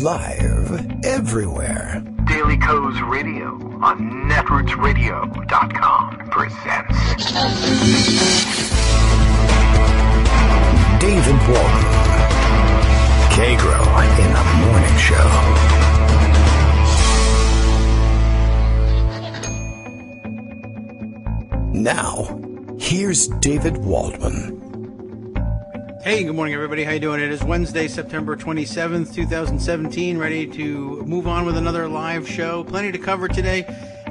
Live everywhere. Daily Co's Radio on netrootsradio.com presents David Walton. Kagro in the Morning Show. Now, here's David Waldman. Hey, good morning, everybody. How you doing? It is Wednesday, September 27th, 2017. Ready to move on with another live show. Plenty to cover today.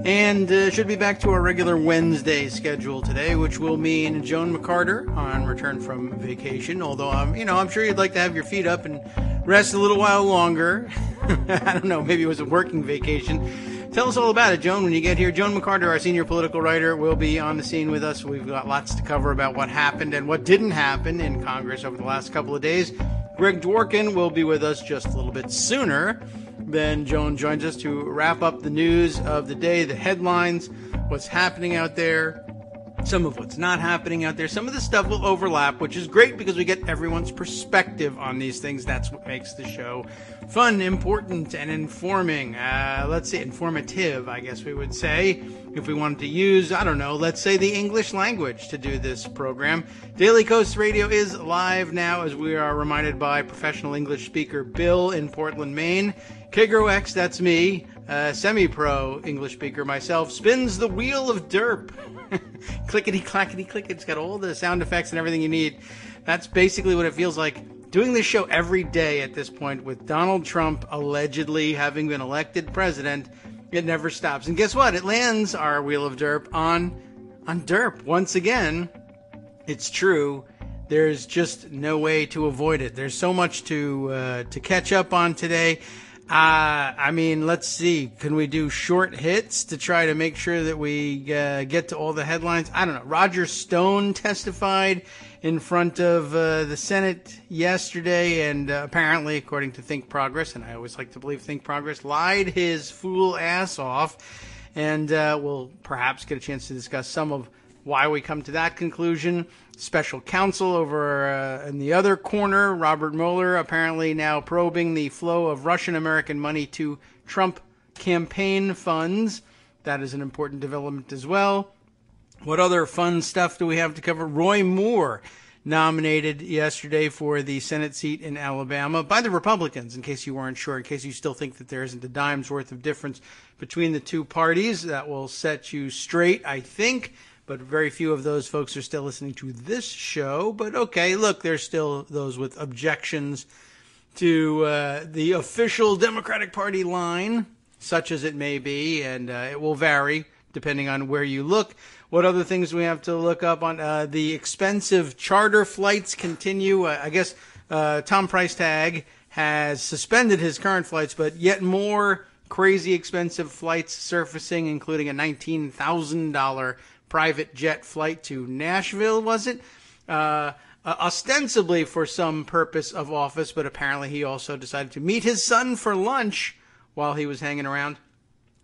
And should be back to our regular Wednesday schedule today, which will mean Joan McCarter on return from vacation. Although, I'm sure you'd like to have your feet up and rest a little while longer. I don't know, maybe it was a working vacation. Tell us all about it, Joan, when you get here. Joan McCarter, our senior political writer, will be on the scene with us. We've got lots to cover about what happened and what didn't happen in Congress over the last couple of days. Greg Dworkin will be with us just a little bit sooner than Joan joins us to wrap up the news of the day, the headlines, what's happening out there, some of what's not happening out there. Some of the stuff will overlap, which is great because we get everyone's perspective on these things. That's what makes the show fun, important, and informing. Informative, I guess we would say, if we wanted to use, let's say the English language to do this program. Daily Coast Radio is live now, as we are reminded by professional English speaker Bill in Portland, Maine. Kagro X, that's me, semi-pro English speaker myself, spins the wheel of derp. Clickety, clackety, click. It's got all the sound effects and everything you need. That's basically what it feels like doing this show every day at this point with Donald Trump allegedly having been elected president. It never stops. And guess what? It lands our wheel of derp on derp. Once again, it's true. There's just no way to avoid it. There's so much to catch up on today. Let's see. Can we do short hits to try to make sure that we get to all the headlines? I don't know. Roger Stone testified in front of the Senate yesterday, and apparently, according to Think Progress, and I always like to believe Think Progress, lied his fool ass off. And we'll perhaps get a chance to discuss some of why we come to that conclusion. Special counsel over in the other corner, Robert Mueller, apparently now probing the flow of Russian-American money to Trump campaign funds. That is an important development as well. What other fun stuff do we have to cover? Roy Moore, nominated yesterday for the Senate seat in Alabama by the Republicans, in case you weren't sure, in case you still think that there isn't a dime's worth of difference between the two parties. That will set you straight, I think. But very few of those folks are still listening to this show. But okay, look, there's still those with objections to the official Democratic Party line, such as it may be, and it will vary depending on where you look. What other things do we have to look up on? The expensive charter flights continue. I guess Tom Price-Tag has suspended his current flights, but yet more crazy expensive flights surfacing, including a $19,000 private jet flight to Nashville, was it? Ostensibly for some purpose of office, but apparently he also decided to meet his son for lunch while he was hanging around.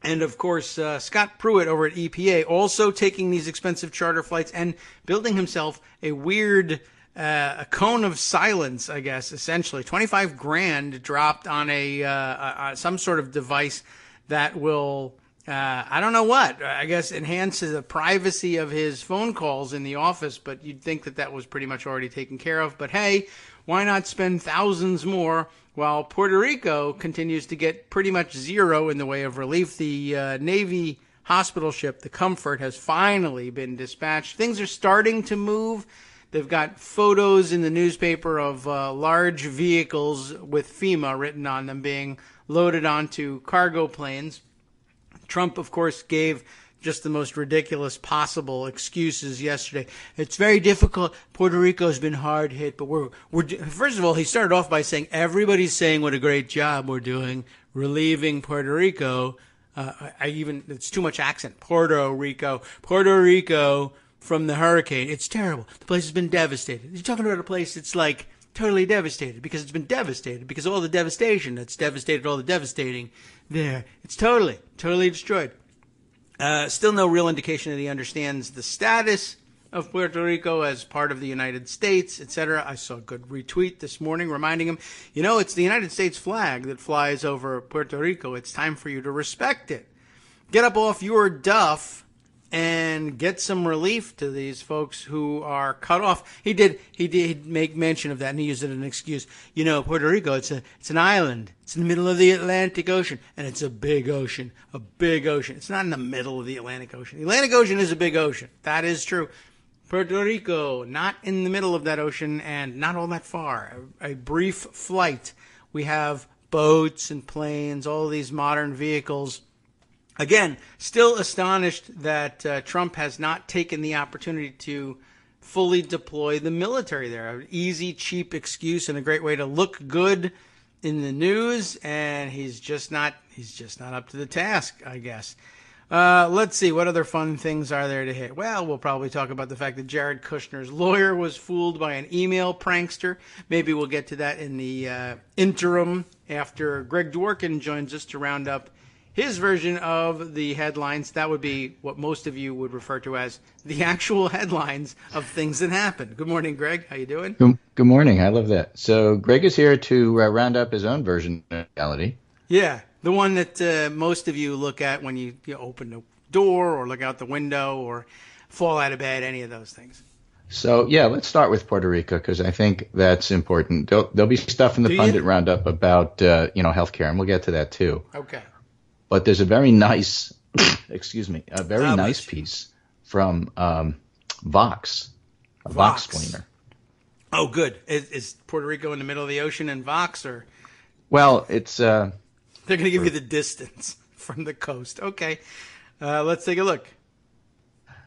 And, of course, Scott Pruitt over at EPA also taking these expensive charter flights and building himself a weird a cone of silence, I guess, essentially. $25,000 dropped on some sort of device that will... I don't know what. I guess enhances the privacy of his phone calls in the office, but you'd think that that was pretty much already taken care of. But hey, why not spend thousands more while Puerto Rico continues to get pretty much zero in the way of relief? The Navy hospital ship, the Comfort, has finally been dispatched. Things are starting to move. They've got photos in the newspaper of large vehicles with FEMA written on them being loaded onto cargo planes. Trump, of course, gave just the most ridiculous possible excuses yesterday. It's very difficult. Puerto Rico's been hard hit, but we're first of all, he started off by saying everybody's saying what a great job we're doing relieving Puerto Rico. It's too much accent. Puerto Rico from the hurricane. It's terrible. The place has been devastated. You're talking about a place that's like totally devastated because it's been devastated because of all the devastation that's devastated all the devastating there. It's totally destroyed. Still no real indication that he understands the status of Puerto Rico as part of the United States, etc. I saw a good retweet this morning reminding him, it's the United States flag that flies over Puerto Rico. It's time for you to respect it. Get up off your duff and get some relief to these folks who are cut off. He did make mention of that, and he used it as an excuse. Puerto Rico, it's an island. It's in the middle of the Atlantic Ocean, and it's a big ocean. A big ocean. It's not in the middle of the Atlantic Ocean. The Atlantic Ocean is a big ocean. That is true. Puerto Rico, not in the middle of that ocean and not all that far. A brief flight. We have boats and planes, all these modern vehicles. Again, still astonished that Trump has not taken the opportunity to fully deploy the military there. An easy, cheap excuse and a great way to look good in the news, and he's just not up to the task, I guess. Let's see, what other fun things are there to hit? Well, we'll probably talk about the fact that Jared Kushner's lawyer was fooled by an email prankster. Maybe we'll get to that in the interim after Greg Dworkin joins us to round up his version of the headlines. That would be what most of you would refer to as the actual headlines of things that happen. Good morning, Greg. How you doing? Good morning. I love that. So Greg is here to round up his own version of reality. Yeah, the one that most of you look at when you open the door or look out the window or fall out of bed, any of those things. So, yeah, let's start with Puerto Rico because I think that's important. There'll be stuff in the pundit roundup about, healthcare, and we'll get to that too. Okay. But there's a very nice, nice piece from Vox, a Vox explainer. Oh, good. Is Puerto Rico in the middle of the ocean in Vox, or? Well, it's they're going to give you the distance from the coast. Okay, let's take a look.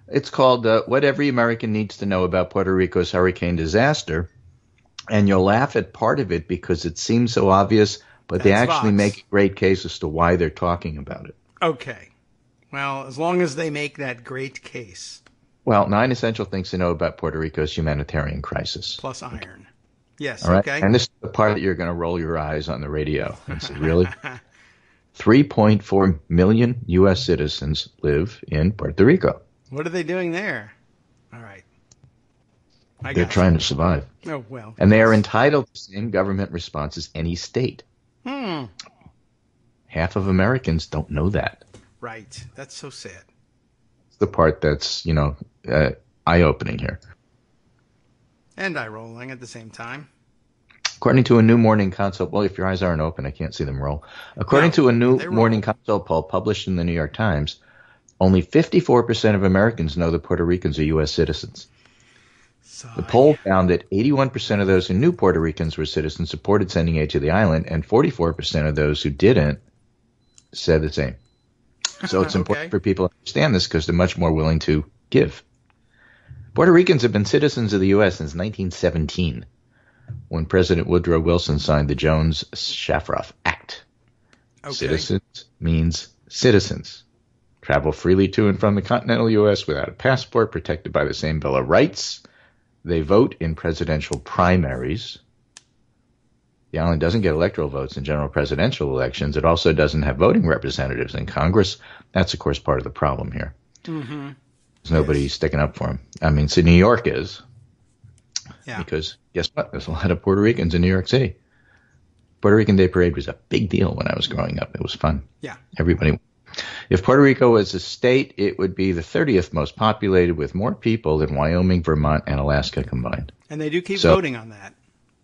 It's called "What Every American Needs to Know About Puerto Rico's Hurricane Disaster," and you'll laugh at part of it because it seems so obvious. But they actually make a great case as to why they're talking about it. Okay. Well, as long as they make that great case. Well, 9 essential things to know about Puerto Rico's humanitarian crisis. Plus iron. Yes, all right? Okay. And this is the part that you're going to roll your eyes on the radio and say, really? 3.4 million U.S. citizens live in Puerto Rico. What are they doing there? All right. They're trying to survive. Oh, well. And they are entitled to the same government response as any state. Half of Americans don't know that. Right. That's so sad. It's the part that's, eye-opening here. And eye-rolling at the same time. According to a new morning consult, well, if your eyes aren't open, I can't see them roll. According to a new morning consult poll published in the New York Times, only 54% of Americans know that Puerto Ricans are U.S. citizens. The poll found that 81% of those who knew Puerto Ricans were citizens supported sending aid to the island, and 44% of those who didn't said the same. So it's important for people to understand this because they're much more willing to give. Puerto Ricans have been citizens of the U.S. since 1917, when President Woodrow Wilson signed the Jones-Shafroff Act. Okay. Citizens means citizens. Travel freely to and from the continental U.S. without a passport, protected by the same Bill of Rights. They vote in presidential primaries. The island doesn't get electoral votes in general presidential elections. It also doesn't have voting representatives in Congress. That's, of course, part of the problem here. Mm-hmm. There's nobody sticking up for them. I mean, so New York is. Yeah. Because guess what? There's a lot of Puerto Ricans in New York City. Puerto Rican Day Parade was a big deal when I was growing up. It was fun. Yeah. Everybody. If Puerto Rico was a state, it would be the 30th most populated with more people than Wyoming, Vermont, and Alaska combined. And they do keep voting on that.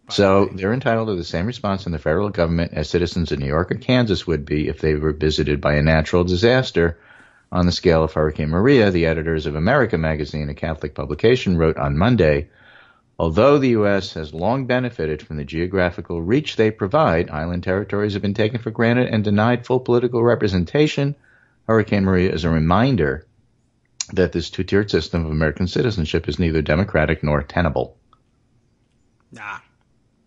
So they're entitled to the same response in the federal government as citizens of New York or Kansas would be if they were visited by a natural disaster. On the scale of Hurricane Maria, the editors of America magazine, a Catholic publication, wrote on Monday, although the U.S. has long benefited from the geographical reach they provide, island territories have been taken for granted and denied full political representation. Hurricane Maria is a reminder that this two-tiered system of American citizenship is neither democratic nor tenable. Nah.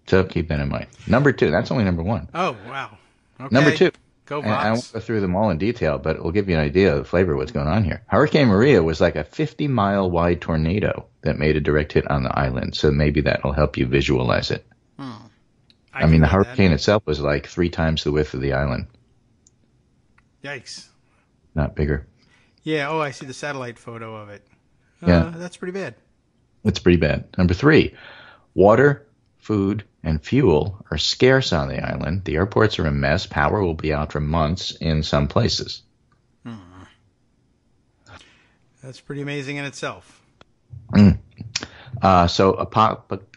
So keep that in mind. Number 2, that's only number 1. Oh, wow. Okay. Number 2. Go Vox. I won't go through them all in detail, but it will give you an idea of the flavor of what's going on here. Hurricane Maria was like a 50-mile wide tornado that made a direct hit on the island, so maybe that will help you visualize it. I mean, the hurricane itself was like 3 times the width of the island. Yikes. Not bigger. Yeah, I see the satellite photo of it. That's pretty bad. It's pretty bad. Number 3, water, food, and fuel are scarce on the island. The airports are a mess. Power will be out for months in some places. That's pretty amazing in itself. So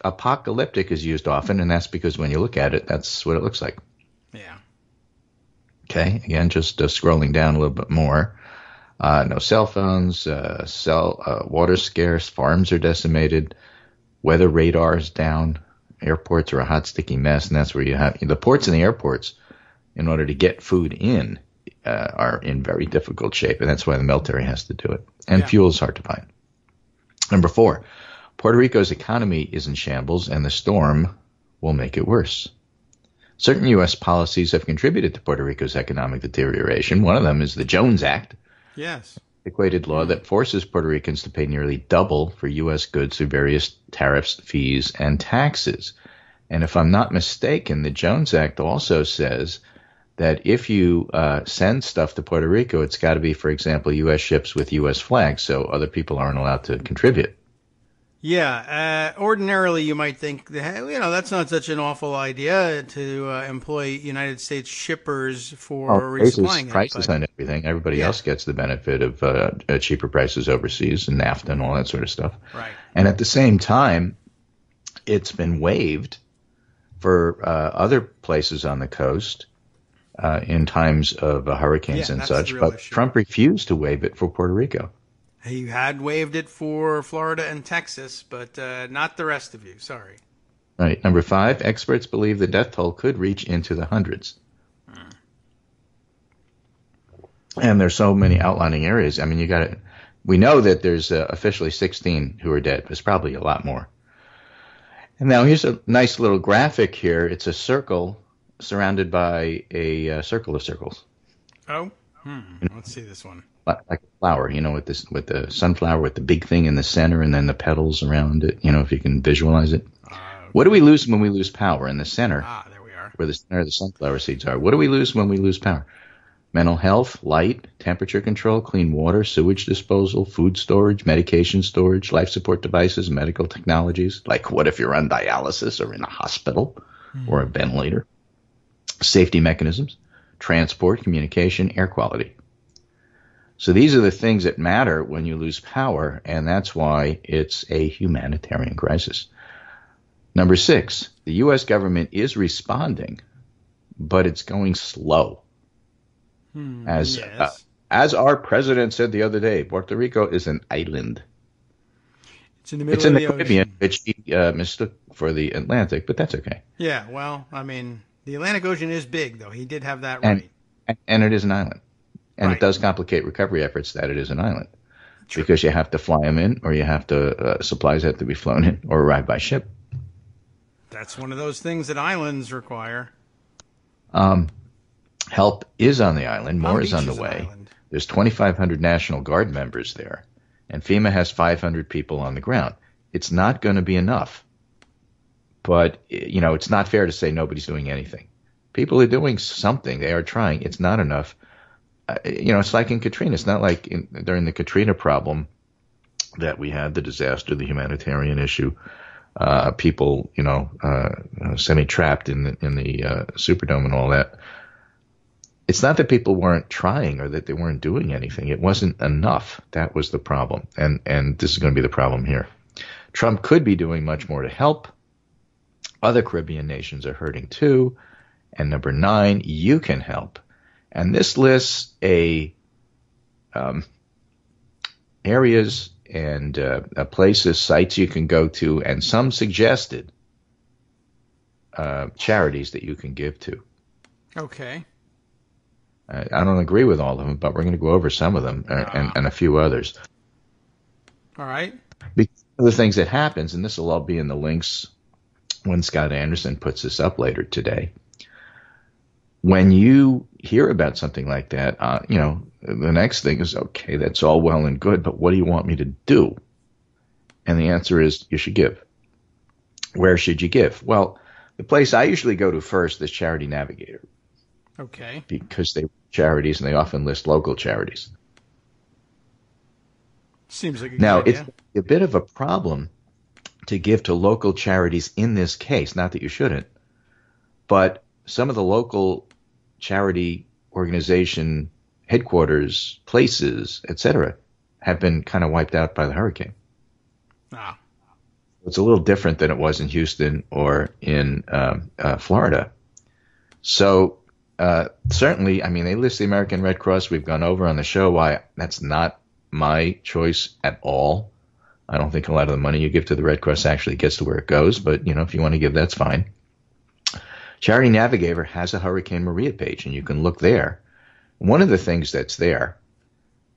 apocalyptic is used often, and that's because when you look at it, that's what it looks like. Yeah. Okay, again, just scrolling down a little bit more. No cell phones, water scarce, farms are decimated, weather radar is down, airports are a hot, sticky mess, and that's where you have the ports and the airports, in order to get food in, are in very difficult shape, and that's why the military has to do it. And fuel is hard to find. Number 4, Puerto Rico's economy is in shambles, and the storm will make it worse. Certain U.S. policies have contributed to Puerto Rico's economic deterioration. One of them is the Jones Act. Yes. Equated law that forces Puerto Ricans to pay nearly double for U.S. goods through various tariffs, fees, and taxes. And if I'm not mistaken, the Jones Act also says that if you send stuff to Puerto Rico, it's got to be, for example, U.S. ships with U.S. flags, so other people aren't allowed to contribute. Yeah, ordinarily you might think, that's not such an awful idea to employ United States shippers for resupplying prices on everything. Everybody else gets the benefit of cheaper prices overseas and NAFTA and all that sort of stuff. Right. And at the same time, it's been waived for other places on the coast in times of hurricanes and such, but issue. Trump refused to waive it for Puerto Rico. He had waived it for Florida and Texas, but not the rest of you. Sorry. Right. Number 5, experts believe the death toll could reach into the hundreds. And there's so many outlying areas. I mean, we know that there's officially 16 who are dead. There's probably a lot more. And now here's a nice little graphic here. It's a circle surrounded by a circle of circles. Oh, let's see this one. Like a flower, with the sunflower with the big thing in the center and then the petals around it, if you can visualize it. Okay. What do we lose when we lose power? In the center, there we are. Where the center of the sunflower seeds are. What do we lose when we lose power? Mental health, light, temperature control, clean water, sewage disposal, food storage, medication storage, life support devices, medical technologies. Like what if you're on dialysis or in a hospital or a ventilator? Safety mechanisms, transport, communication, air quality. So these are the things that matter when you lose power, and that's why it's a humanitarian crisis. Number 6, the U.S. government is responding, but it's going slow. As our president said the other day, Puerto Rico is an island. It's in the middle of the Caribbean, which he mistook for the Atlantic, but that's okay. Yeah, well, I mean, the Atlantic Ocean is big, though. He did have that right. And it is an island. And right. It does complicate recovery efforts that it is an island. True. Because you have to fly them in, or you have to supplies have to be flown in or arrive by ship. That's one of those things that islands require. Help is on the island. More is on the way. Island. There's 2,500 National Guard members there, and FEMA has 500 people on the ground. It's not going to be enough. But, it's not fair to say nobody's doing anything. People are doing something. They are trying. It's not enough. It's like in Katrina. It's not like during the Katrina problem that we had, the disaster, the humanitarian issue, people, semi-trapped in the Superdome and all that. It's not that people weren't trying or that they weren't doing anything. It wasn't enough. That was the problem. And this is going to be the problem here. Trump could be doing much more to help. Other Caribbean nations are hurting too. And number 9, you can help. And this lists areas and places, sites you can go to, and some suggested charities that you can give to. Okay. I don't agree with all of them, but we're going to go over some of them and a few others. All right. Because of the things that happens, and this will all be in the links when Scott Anderson puts this up later today. When you hear about something like that, the next thing is, okay, that's all well and good, but what do you want me to do? And the answer is you should give. Where should you give? Well, the place I usually go to first is Charity Navigator. Okay. Because they charities and they often list local charities. Seems like a Now, good idea. it's a bit of a problem to give to local charities in this case, not that you shouldn't, but some of the local charity organization headquarters, places, etc., have been kind of wiped out by the hurricane. Ah. It's a little different than it was in Houston or in Florida. So certainly, I mean, they list the American Red Cross. We've gone over on the show why that's not my choice at all. I don't think a lot of the money you give to the Red Cross actually gets to where it goes, but if you want to give, that's fine. Charity Navigator has a Hurricane Maria page, and you can look there. One of the things that's there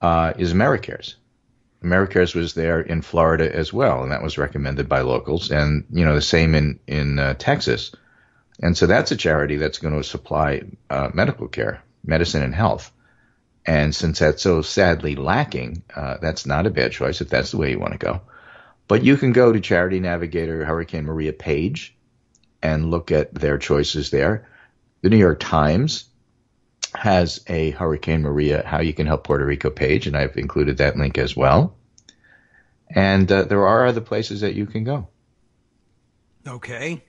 is AmeriCares. AmeriCares was there in Florida as well, and that was recommended by locals, and the same in Texas. And so that's a charity that's going to supply medical care, medicine, and health. And since that's so sadly lacking, that's not a bad choice if that's the way you want to go. But you can go to Charity Navigator Hurricane Maria page and look at their choices there. The New York Times has a Hurricane Maria How You Can Help Puerto Rico page, and I've included that link as well. And there are other places that you can go. Okay.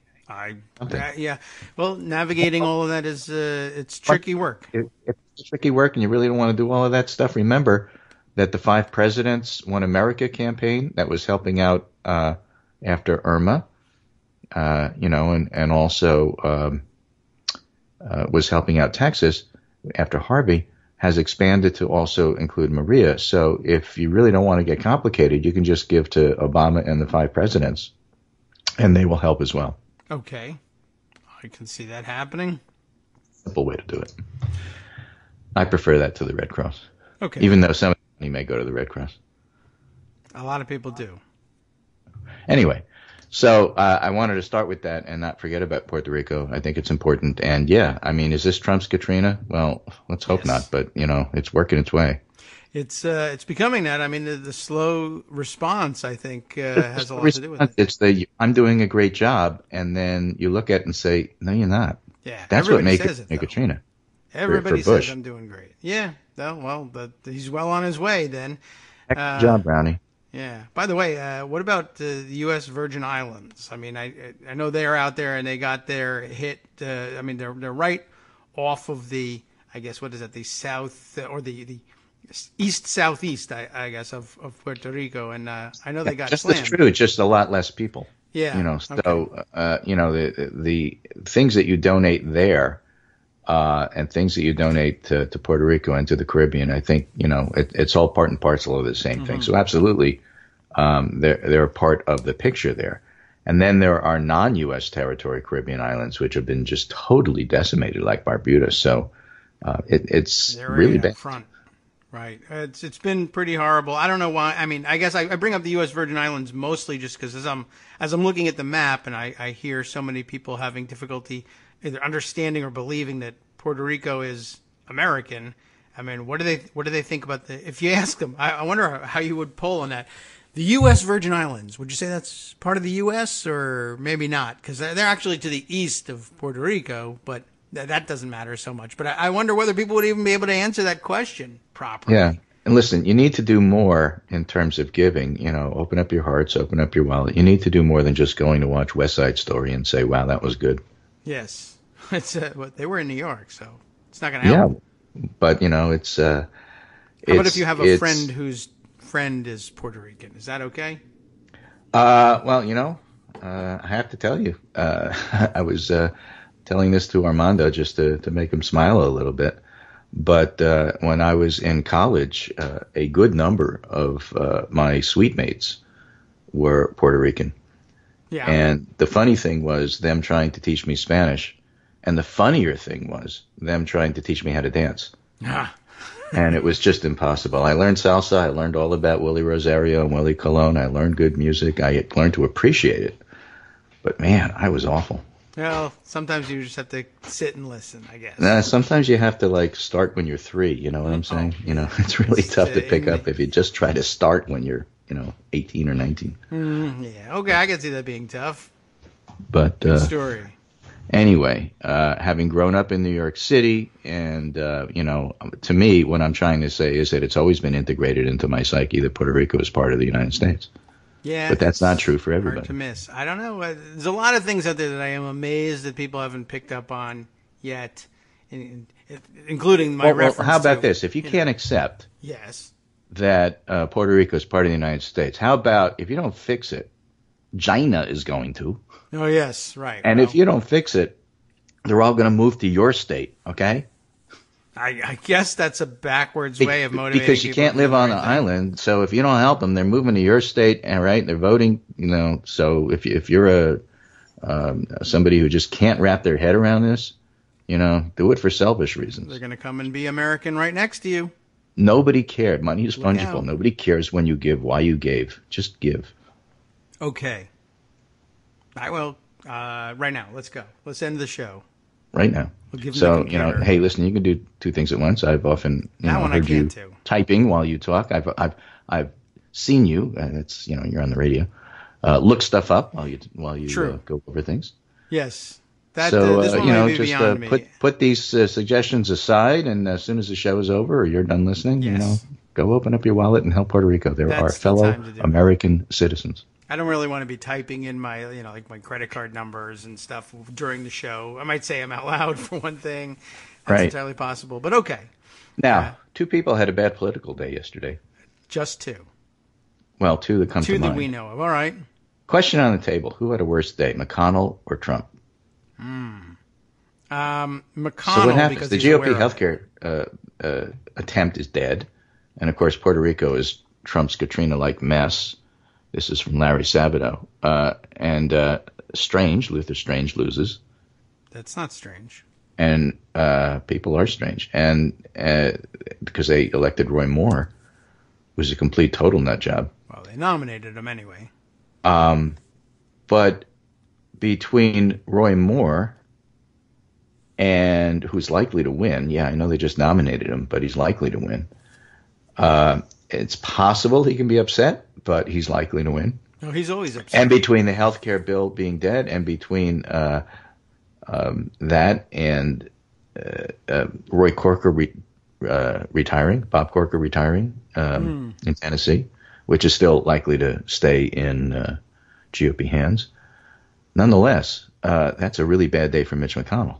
Yeah. Well, navigating all of that is it's tricky work. If it's tricky work and you really don't want to do all of that stuff, remember that the 5 Presidents One America campaign that was helping out after Irma, and also was helping out Texas after Harvey, has expanded to also include Maria. So if you really don't want to get complicated, you can just give to Obama and the 5 presidents, and they will help as well. Okay. I can see that happening. Simple way to do it. I prefer that to the Red Cross. Okay. Even though some of the money may go to the Red Cross. A lot of people do. Anyway, so I wanted to start with that and not forget about Puerto Rico. I think it's important. And yeah, I mean, is this Trump's Katrina? Well, let's hope not. But, it's working its way. It's becoming that. I mean, the slow response, I think, has a lot to do with it. It's I'm doing a great job, and then you look at it and say, no, you're not. Yeah, that's what makes it Katrina. Everybody for says I'm doing great. Yeah, he's well on his way then. Good job, Brownie. Yeah. By the way, what about the U.S. Virgin Islands? I mean, I know they're out there and they got their hit. I mean, they're right off of the, I guess, what is that? The south or the east southeast, I guess, of Puerto Rico, and I know they got slammed. That's true. It's just a lot less people. Yeah. So the things that you donate there, and things that you donate to Puerto Rico and to the Caribbean, I think it's all part and parcel of the same thing. So absolutely, they're a part of the picture there. And then there are non-U.S. territory Caribbean islands which have been just totally decimated, like Barbuda. So it's really bad. Front. Right. It's been pretty horrible. I don't know why. I mean, I guess I bring up the U.S. Virgin Islands mostly just because as I'm looking at the map and I hear so many people having difficulty either understanding or believing that Puerto Rico is American. I mean, what do they think about if you ask them, I wonder how you would poll on that. The U.S. Virgin Islands, would you say that's part of the U.S. or maybe not? Because they're actually to the east of Puerto Rico, but that doesn't matter so much. But I wonder whether people would even be able to answer that question properly. Yeah. And listen, you need to do more in terms of giving. Open up your hearts, open up your wallet. You need to do more than just going to watch West Side Story and say, wow, that was good. Yes. They were in New York, so it's not going to help. Yeah. But, it's... How about if you have a friend whose friend is Puerto Rican? Is that okay? Well, I have to tell you, I was... telling this to Armando just to make him smile a little bit. But when I was in college, a good number of my suite mates were Puerto Rican. Yeah. And the funny thing was them trying to teach me Spanish. And the funnier thing was them trying to teach me how to dance. And it was just impossible. I learned salsa. I learned all about Willie Rosario and Willie Colon. I learned good music. I learned to appreciate it. But, man, I was awful. Well, sometimes you just have to sit and listen, I guess. Sometimes you have to start when you're 3. You know what I'm saying? It's really tough to pick up if you just try to start when you're 18 or 19. Yeah. Okay, I can see that being tough. But good story. Anyway, having grown up in New York City, and, to me, what I'm trying to say is that it's always been integrated into my psyche that Puerto Rico is part of the United States. Yeah. But that's not true for everybody. Hard to miss. I don't know. There's a lot of things out there that I am amazed that people haven't picked up on yet, including my reference. Well, how about to, this? If you can't accept yes, that Puerto Rico is part of the United States, how about if you don't fix it, China is going to. Oh, yes, right. And if you don't fix it, they're all going to move to your state, okay? I guess that's a backwards way of motivating because you people can't to do live the on right an thing. island. So if you don't help them, they're moving to your state, and right? They're voting, So if you're somebody who just can't wrap their head around this, do it for selfish reasons. They're going to come and be American right next to you. Nobody cared. Money is Look fungible. out. Nobody cares when you give, why you gave. Just give. Okay. I will. Right now, let's go. Let's end the show. Right now. We'll give them So, the computer. hey, listen, you can do two things at once. I've often That one I heard you can't do. typing while you talk. I've seen you, and it's you're on the radio. Look stuff up while you True. go over things. Yes. That, So this one might be just beyond me. put these suggestions aside, and as soon as the show is over or you're done listening, Yes. go open up your wallet and help Puerto Rico. They're That's our the fellow time to do it. American citizens. I don't really want to be typing in my, like my credit card numbers and stuff during the show. I might say them out loud for one thing. That's Right. entirely possible. But okay. Now, two people had a bad political day yesterday. Just two. Well, two that come to Two mind. that we know of. All right. Question on the table: who had a worse day, McConnell or Trump? McConnell. So what happens? Because The he's GOP aware of it. healthcare attempt is dead, and of course Puerto Rico is Trump's Katrina-like mess. This is from Larry Sabato, and Luther Strange loses, That's not strange. and people are strange, and because they elected Roy Moore, who's a complete total nut job. Well, they nominated him anyway. But between Roy Moore and who's likely to win, I know they just nominated him, but he's likely to win. It's possible he can be upset, but he's likely to win. No, he's always upset. And between the health care bill being dead and between that and Roy Corker retiring, Bob Corker retiring in Tennessee, which is still likely to stay in GOP hands. Nonetheless, that's a really bad day for Mitch McConnell.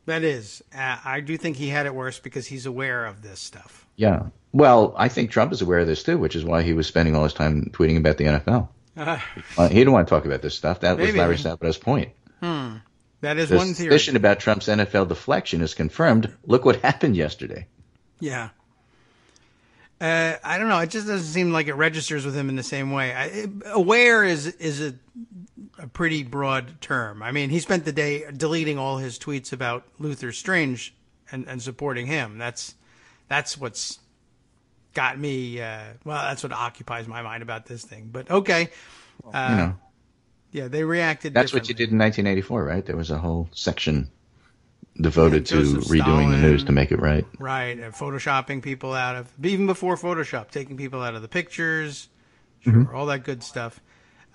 That is. I do think he had it worse because he's aware of this stuff. Yeah. Well, I think Trump is aware of this too, which is why he was spending all his time tweeting about the NFL. He didn't want to talk about this stuff. That was Maybe. Larry Sabato's point. That is The one theory. suspicion about Trump's NFL deflection is confirmed. Look what happened yesterday. Yeah. I don't know. It just doesn't seem like it registers with him in the same way. Aware is a pretty broad term. I mean, he spent the day deleting all his tweets about Luther Strange and supporting him. That's what's got me. That's what occupies my mind about this thing. But okay. Yeah, they reacted That's what you did in 1984, right? There was a whole section devoted to Joseph redoing the Stalin. news to make it right. Right, and photoshopping people out of, even before Photoshop, taking people out of the pictures, sure, all that good stuff.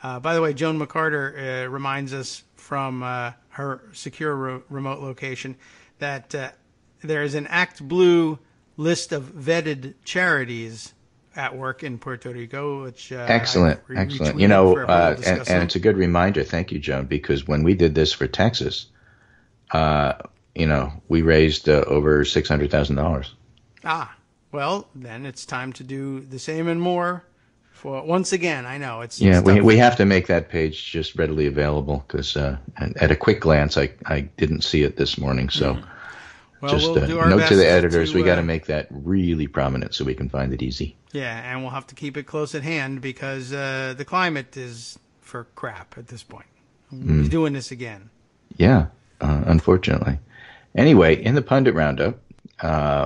By the way, Joan McCarter reminds us from her secure remote location that there is an Act Blue list of vetted charities at work in Puerto Rico, which Excellent. for a whole discussion. And it's a good reminder. Thank you, Joan, because when we did this for Texas, we raised over $600,000. Well, then it's time to do the same and more. For once again, I know it's we have to make that page just readily available because at a quick glance, I didn't see it this morning. So we'll do our note best to the editors, we got to to make that really prominent so we can find it easy. Yeah, and we'll have to keep it close at hand because the climate is for crap at this point. He's doing this again. Yeah, unfortunately. Anyway, in the Pundit Roundup,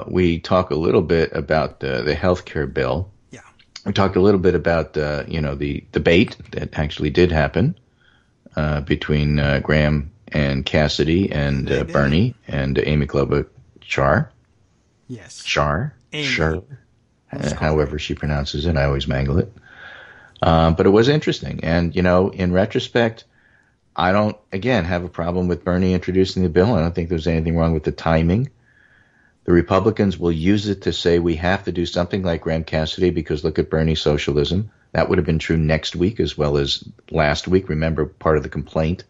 we talk a little bit about the health care bill. Yeah. We talked a little bit about the debate that actually did happen between Graham and Cassidy and Bernie and Amy Klobuchar. Yes. Amy. Char. However she pronounces it, I always mangle it. But it was interesting. And, in retrospect, I don't, again, have a problem with Bernie introducing the bill. I don't think there's anything wrong with the timing. The Republicans will use it to say we have to do something like Graham Cassidy because look at Bernie's socialism. That would have been true next week as well as last week. Remember, part of the complaint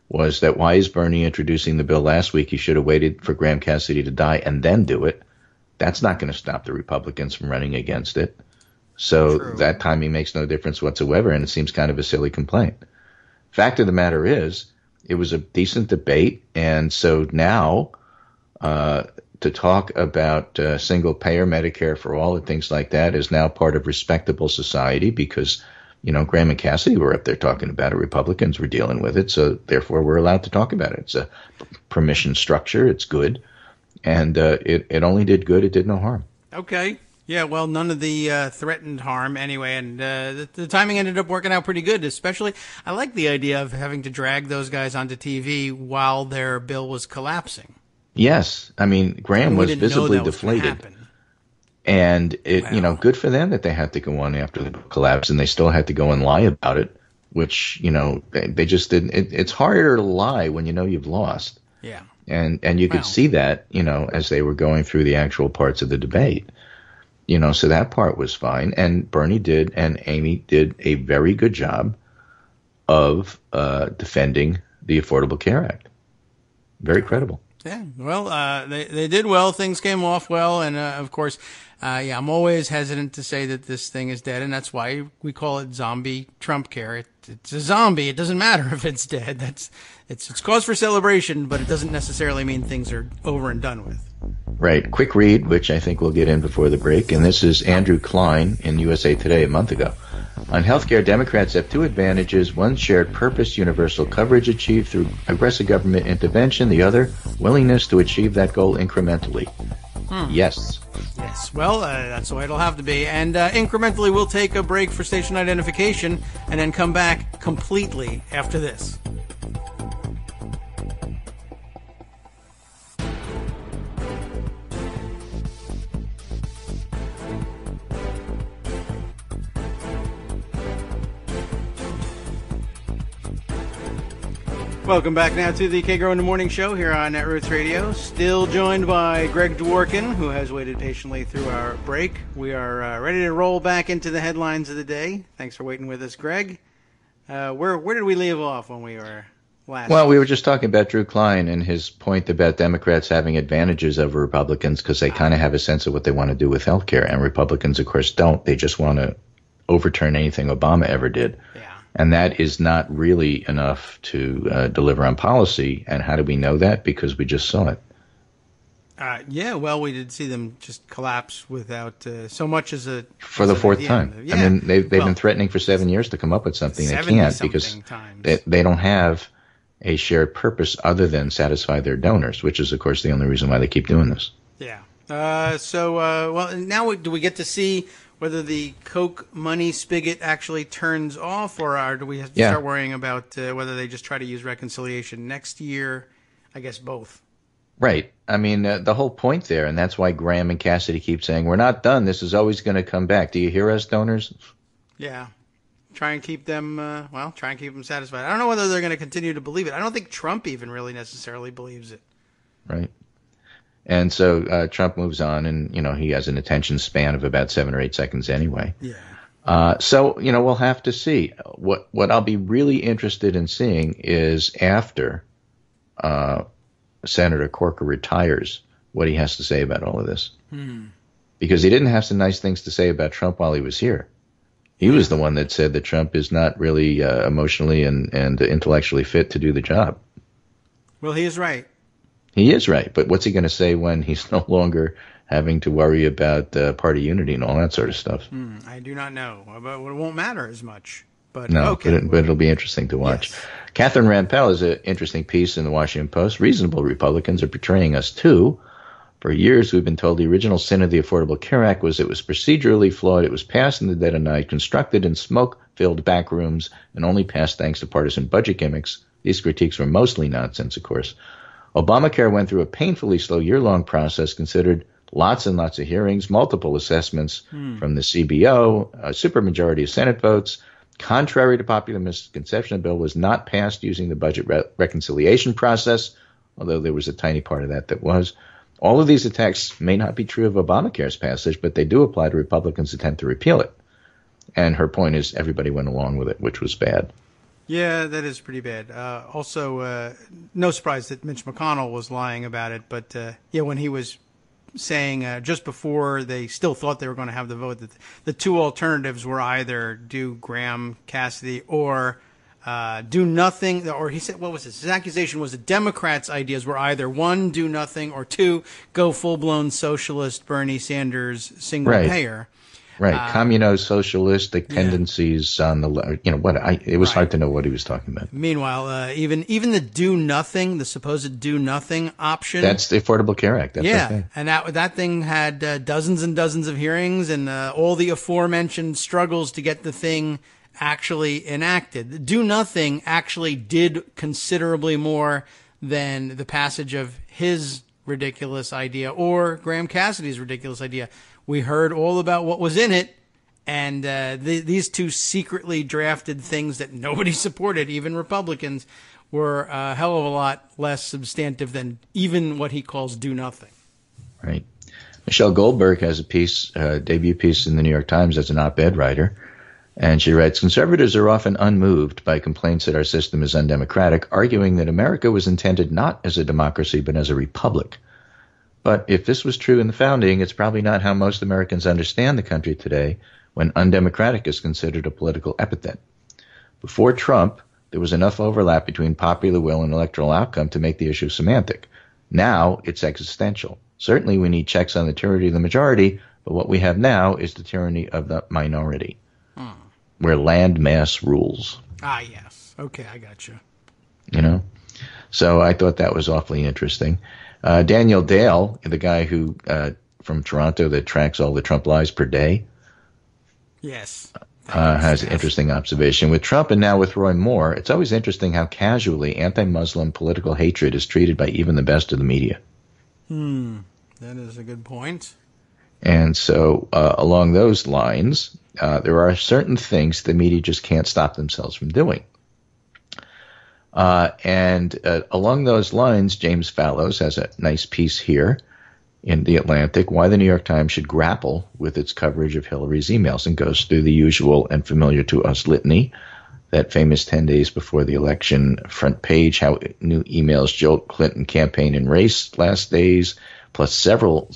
was that why is Bernie introducing the bill last week? He should have waited for Graham Cassidy to die and then do it. That's not going to stop the Republicans from running against it. So True. That timing makes no difference whatsoever, and it seems kind of a silly complaint. Fact of the matter is, it was a decent debate, and so now to talk about single-payer Medicare for all and things like that is now part of respectable society because, Graham and Cassidy were up there talking about it. Republicans were dealing with it, so therefore we're allowed to talk about it. It's a permission structure. It's good. And it only did good. It did no harm. Okay. Yeah, well, none of the threatened harm anyway, and the timing ended up working out pretty good, especially I like the idea of having to drag those guys onto TV while their bill was collapsing. Yes. I mean, Graham was visibly deflated. And it, good for them that they had to go on after the collapse, and they still had to go and lie about it, which, they just didn't. It's harder to lie when you know you've lost. Yeah. And you could see that, as they were going through the actual parts of the debate. So that part was fine. And Bernie did and Amy did a very good job of defending the Affordable Care Act. Very credible. Yeah, well, they did well. Things came off well. And, of course, I'm always hesitant to say that this thing is dead. And that's why we call it zombie Trump care. It's a zombie. It doesn't matter if it's dead. It's cause for celebration, but it doesn't necessarily mean things are over and done with. Right. Quick read, which I think we'll get in before the break. And this is Andrew Klein in USA Today a month ago. On healthcare, Democrats have two advantages. One, shared purpose, universal coverage achieved through aggressive government intervention. The other, willingness to achieve that goal incrementally. Yes. Yes. Well, that's the way it'll have to be. And incrementally, we'll take a break for station identification and then come back completely after this. Welcome back now to the Kagro in the Morning Show here on Netroots Radio. Still joined by Greg Dworkin, who has waited patiently through our break. We are ready to roll back into the headlines of the day. Thanks for waiting with us, Greg. Where did we leave off when we were last? Well, we were just talking about Drew Klein and his point about Democrats having advantages over Republicans because they kind of have a sense of what they want to do with health care. And Republicans, of course, don't. They just want to overturn anything Obama ever did. Yeah. And that is not really enough to deliver on policy. And how do we know that? Because we just saw it. Yeah, well, we did see them just collapse without so much as a... For the fourth time. Yeah. I mean, they've been threatening for 7 years to come up with something. They can't because they don't have a shared purpose other than satisfy their donors, which is, of course, the only reason why they keep doing this. Yeah. Well, now do we get to see whether the Coke money spigot actually turns off, or do we have to start worrying about whether they just try to use reconciliation next year? I guess both. Right. I mean, the whole point there, and that's why Graham and Cassidy keep saying, we're not done. This is always going to come back. Do you hear us, donors? Yeah. Try and keep them, satisfied. I don't know whether they're going to continue to believe it. I don't think Trump even really necessarily believes it. Right. And so Trump moves on, and, he has an attention span of about 7 or 8 seconds anyway. Yeah. So, we'll have to see. What I'll be really interested in seeing is after Senator Corker retires, what he has to say about all of this. Because he didn't have some nice things to say about Trump while he was here. He was the one that said that Trump is not really emotionally and intellectually fit to do the job. Well, he is right. He is right, but what's he going to say when he's no longer having to worry about party unity and all that sort of stuff? I do not know, but it won't matter as much. But no, okay. but it'll be interesting to watch. Yes. Catherine Rand Powell has an interesting piece in the Washington Post. Reasonable Republicans are betraying us too. For years, we've been told the original sin of the Affordable Care Act was it was procedurally flawed, it was passed in the dead of night, constructed in smoke-filled back rooms, and only passed thanks to partisan budget gimmicks. These critiques were mostly nonsense, of course. Obamacare went through a painfully slow year-long process, considered lots and lots of hearings, multiple assessments from the CBO, a supermajority of Senate votes, Contrary to popular misconception, the bill was not passed using the budget reconciliation process, although there was a tiny part of that was. All of these attacks may not be true of Obamacare's passage, but they do apply to Republicans' attempt to repeal it. And her point is everybody went along with it, which was bad. Yeah, that is pretty bad. Also, no surprise that Mitch McConnell was lying about it, but when he was saying just before they still thought they were going to have the vote, that the two alternatives were either do Graham Cassidy or do nothing, or he said, what was this? His accusation was the Democrats' ideas were either one, do nothing, or two, go full-blown socialist Bernie Sanders single payer. Right, communo-socialistic tendencies on the, it was hard to know what he was talking about. Meanwhile, even the do nothing, the supposed do nothing option. That's the Affordable Care Act. That's okay. And that thing had dozens and dozens of hearings and all the aforementioned struggles to get the thing actually enacted. Do nothing actually did considerably more than the passage of his ridiculous idea or Graham Cassidy's ridiculous idea. We heard all about what was in it, and these two secretly drafted things that nobody supported, even Republicans, were a hell of a lot less substantive than even what he calls do nothing. Right. Michelle Goldberg has a piece, debut piece in the New York Times as an op-ed writer, and she writes, conservatives are often unmoved by complaints that our system is undemocratic, arguing that America was intended not as a democracy but as a republic. But if this was true in the founding, it's probably not how most Americans understand the country today, when undemocratic is considered a political epithet. Before Trump, there was enough overlap between popular will and electoral outcome to make the issue semantic. Now it's existential. Certainly we need checks on the tyranny of the majority, but what we have now is the tyranny of the minority, where land mass rules. Ah, yes. Okay, I got you. So I thought that was awfully interesting. Daniel Dale, the guy who from Toronto that tracks all the Trump lies per day, yes, has an interesting observation. With Trump and now with Roy Moore, it's always interesting how casually anti-Muslim political hatred is treated by even the best of the media. That is a good point. And so along those lines, there are certain things the media just can't stop themselves from doing. And along those lines, James Fallows has a nice piece here in The Atlantic, why the New York Times should grapple with its coverage of Hillary's emails, and goes through the usual and familiar to us litany, that famous 10 days before the election front page, how new emails jolt Clinton campaign and race last days, plus several,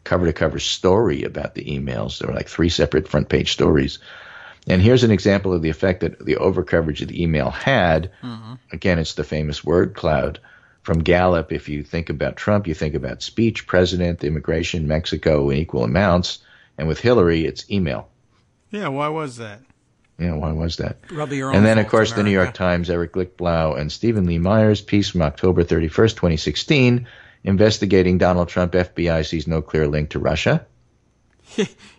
cover-to-cover story about the emails. There were like 3 separate front page stories. And here's an example of the effect that the overcoverage of the email had. Again, it's the famous word cloud. From Gallup, if you think about Trump, you think about speech, president, immigration, Mexico in equal amounts. And with Hillary, it's email. Yeah, why was that? Yeah, why was that? Probably your own And then, fault, of course, America. the New York Times, Eric Lichtblau and Stephen Lee Myers' piece from October 31st, 2016, investigating Donald Trump, FBI sees no clear link to Russia.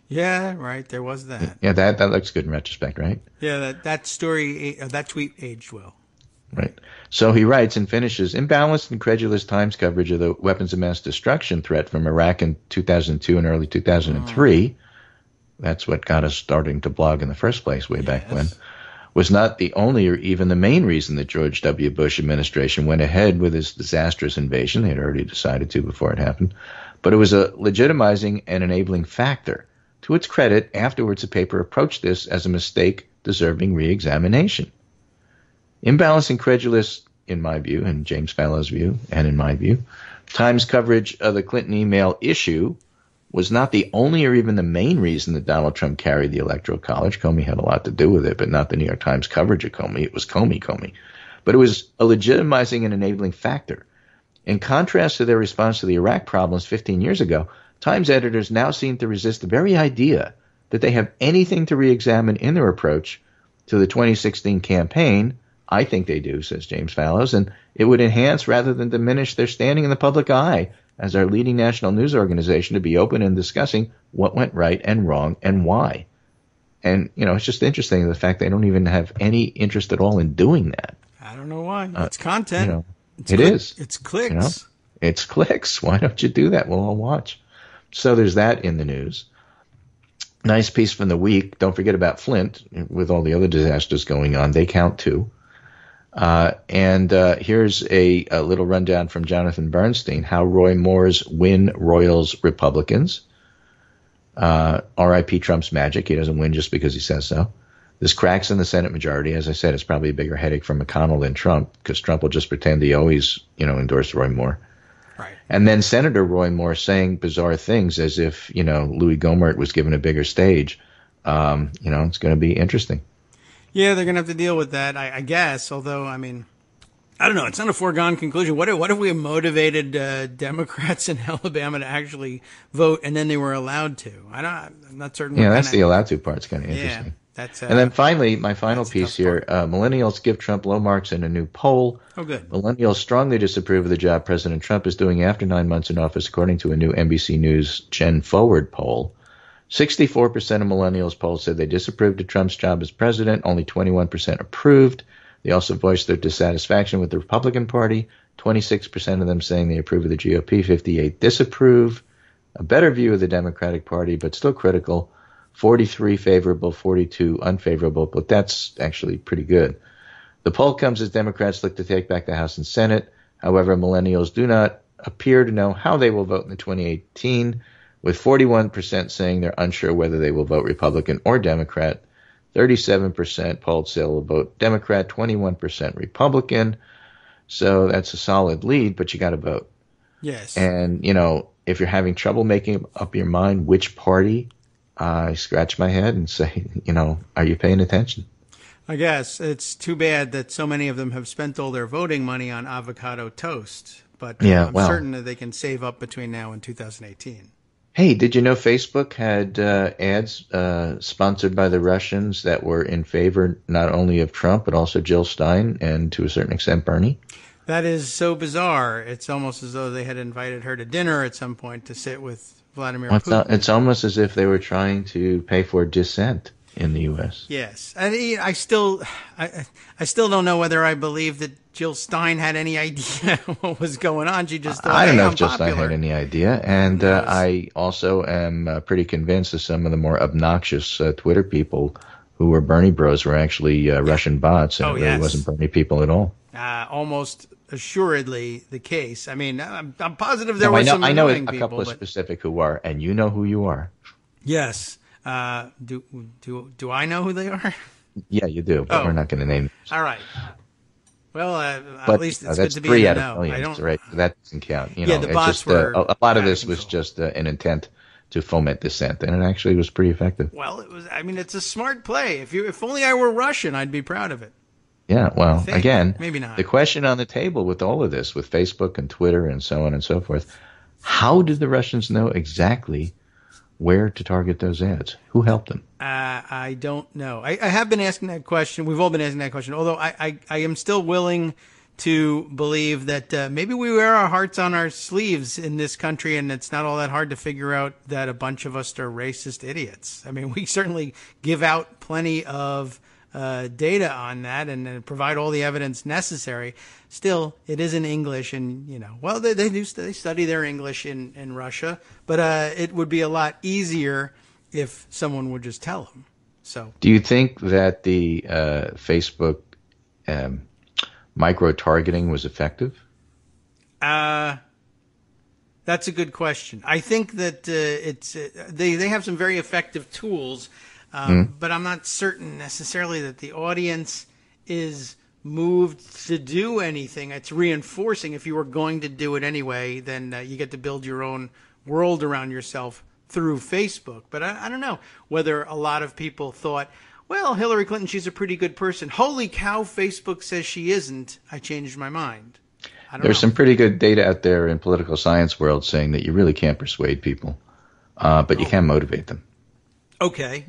Yeah, right. There was that. Yeah, that looks good in retrospect, right? Yeah, that story, that tweet aged well. Right. So he writes and finishes, imbalanced and credulous Times coverage of the weapons of mass destruction threat from Iraq in 2002 and early 2003, that's what got us starting to blog in the first place way back when, was not the only or even the main reason the George W. Bush administration went ahead with his disastrous invasion. They had already decided to before it happened. But it was a legitimizing and enabling factor. To its credit, afterwards the paper approached this as a mistake deserving re-examination. Imbalanced and credulous, in my view, in James Fallows' view, and in my view, Times coverage of the Clinton email issue was not the only or even the main reason that Donald Trump carried the Electoral College. Comey had a lot to do with it, but not the New York Times coverage of Comey. It was Comey. But it was a legitimizing and enabling factor. In contrast to their response to the Iraq problems 15 years ago, Times editors now seem to resist the very idea that they have anything to re-examine in their approach to the 2016 campaign. I think they do, says James Fallows, and it would enhance rather than diminish their standing in the public eye as our leading national news organization to be open in discussing what went right and wrong and why. And, it's just interesting the fact they don't even have any interest at all in doing that. I don't know why. It's content. It is. It's clicks. It's clicks. Why don't you do that? We'll all watch. So there's that in the news. Nice piece from the week. Don't forget about Flint with all the other disasters going on. They count too. And here's a little rundown from Jonathan Bernstein, how Roy Moore's win Royals Republicans. R.I.P. Trump's magic. He doesn't win just because he says so. This cracks in the Senate majority. As I said, it's probably a bigger headache for McConnell than Trump, because Trump will just pretend he always, endorsed Roy Moore. Right. And then Senator Roy Moore saying bizarre things as if, Louis Gohmert was given a bigger stage. It's going to be interesting. Yeah, they're going to have to deal with that, I guess. Although, I don't know. It's not a foregone conclusion. What if we motivated Democrats in Alabama to actually vote, and then they were allowed to? I'm not certain. Yeah, that's the allowed to part's kind of interesting. Yeah, that's. And then finally, my final piece here: millennials give Trump low marks in a new poll. Oh, good. Millennials strongly disapprove of the job President Trump is doing after 9 months in office, according to a new NBC News Gen Forward poll. 64% of millennials polled said they disapproved of Trump's job as president. Only 21% approved. They also voiced their dissatisfaction with the Republican Party. 26% of them saying they approve of the GOP. 58% disapprove. A better view of the Democratic Party, but still critical. 43 favorable, 42 unfavorable, but that's actually pretty good. The poll comes as Democrats look to take back the House and Senate. However, millennials do not appear to know how they will vote in the 2018, with 41% saying they're unsure whether they will vote Republican or Democrat. 37% polled say they'll vote Democrat, 21% Republican. So that's a solid lead, but you got to vote. Yes. And, if you're having trouble making up your mind which party, I scratch my head and say, are you paying attention? I guess it's too bad that so many of them have spent all their voting money on avocado toast. But I'm certain that they can save up between now and 2018. Hey, did you know Facebook had ads sponsored by the Russians that were in favor not only of Trump, but also Jill Stein and to a certain extent Bernie? That is so bizarre. It's almost as though they had invited her to dinner at some point to sit with Vladimir Putin. It's almost as if they were trying to pay for dissent in the U.S. Yes. And I still don't know whether I believe that Jill Stein had any idea what was going on. She just thought, I don't know if Jill Stein had any idea. And I also am pretty convinced that some of the more obnoxious Twitter people who were Bernie bros were actually Russian bots, and it really wasn't Bernie people at all. Almost assuredly the case. I'm positive there were some annoying people. I know a couple of specific who are, and you know who you are. Yes. Do I know who they are? Yeah, you do, but we're not going to name them. All right. Well, at least it's good to be 3 in the out of know. millions, right? That doesn't count. The bots were a lot of this was just an intent to foment dissent, and it actually was pretty effective. Well, it was. It's a smart play. If only I were Russian, I'd be proud of it. Yeah, well, again, maybe not. The question on the table with all of this, with Facebook and Twitter and so on and so forth, how did the Russians know exactly where to target those ads? Who helped them? I don't know. I have been asking that question. We've all been asking that question, although I am still willing to believe that maybe we wear our hearts on our sleeves in this country, and it's not all that hard to figure out that a bunch of us are racist idiots. We certainly give out plenty of data on that and provide all the evidence necessary. Still, it is in English, and they study their English in Russia, but it would be a lot easier if someone would just tell them. So, do you think that the Facebook micro targeting was effective? That's a good question. I think that they have some very effective tools. But I'm not certain necessarily that the audience is moved to do anything. It's reinforcing. If you were going to do it anyway, then you get to build your own world around yourself through Facebook. But I don't know whether a lot of people thought, well, Hillary Clinton, she's a pretty good person. Holy cow, Facebook says she isn't. I changed my mind. There's some pretty good data out there in political science world saying that you really can't persuade people, but you can motivate them. Okay.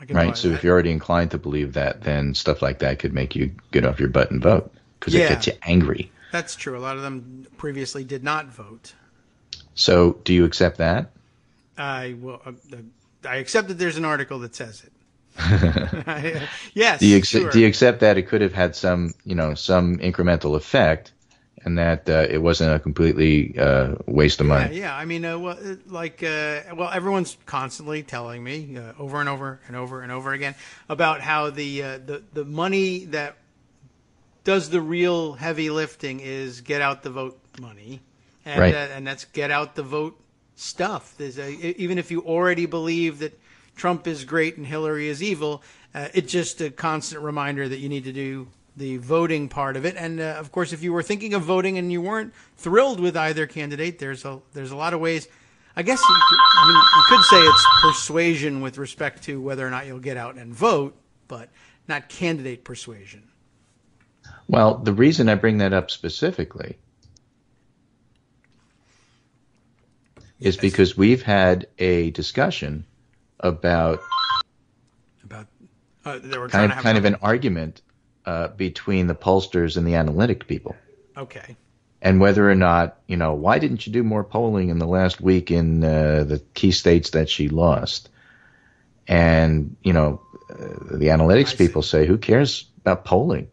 Right, so if you're already inclined to believe that, then stuff like that could make you get off your butt and vote, because it gets you angry. That's true. A lot of them previously did not vote. So do you accept that? I accept that there's an article that says it. Yes. Do you accept that it could have had some incremental effect, and that it wasn't a completely waste of money. Yeah. I mean, everyone's constantly telling me over and over and over and over again about how the money that does the real heavy lifting is get out the vote money, and right. And that's get out the vote stuff. Even if you already believe that Trump is great and Hillary is evil, it's just a constant reminder that you need to do the voting part of it. And of course, if you were thinking of voting and you weren't thrilled with either candidate, there's a lot of ways. I guess you could say it's persuasion with respect to whether or not you'll get out and vote, but not candidate persuasion. Well, the reason I bring that up specifically is because we've had a discussion about kind of an argument between the pollsters and the analytic people. Okay. And whether or not, why didn't you do more polling in the last week in the key states that she lost? And, the analytics people say, who cares about polling?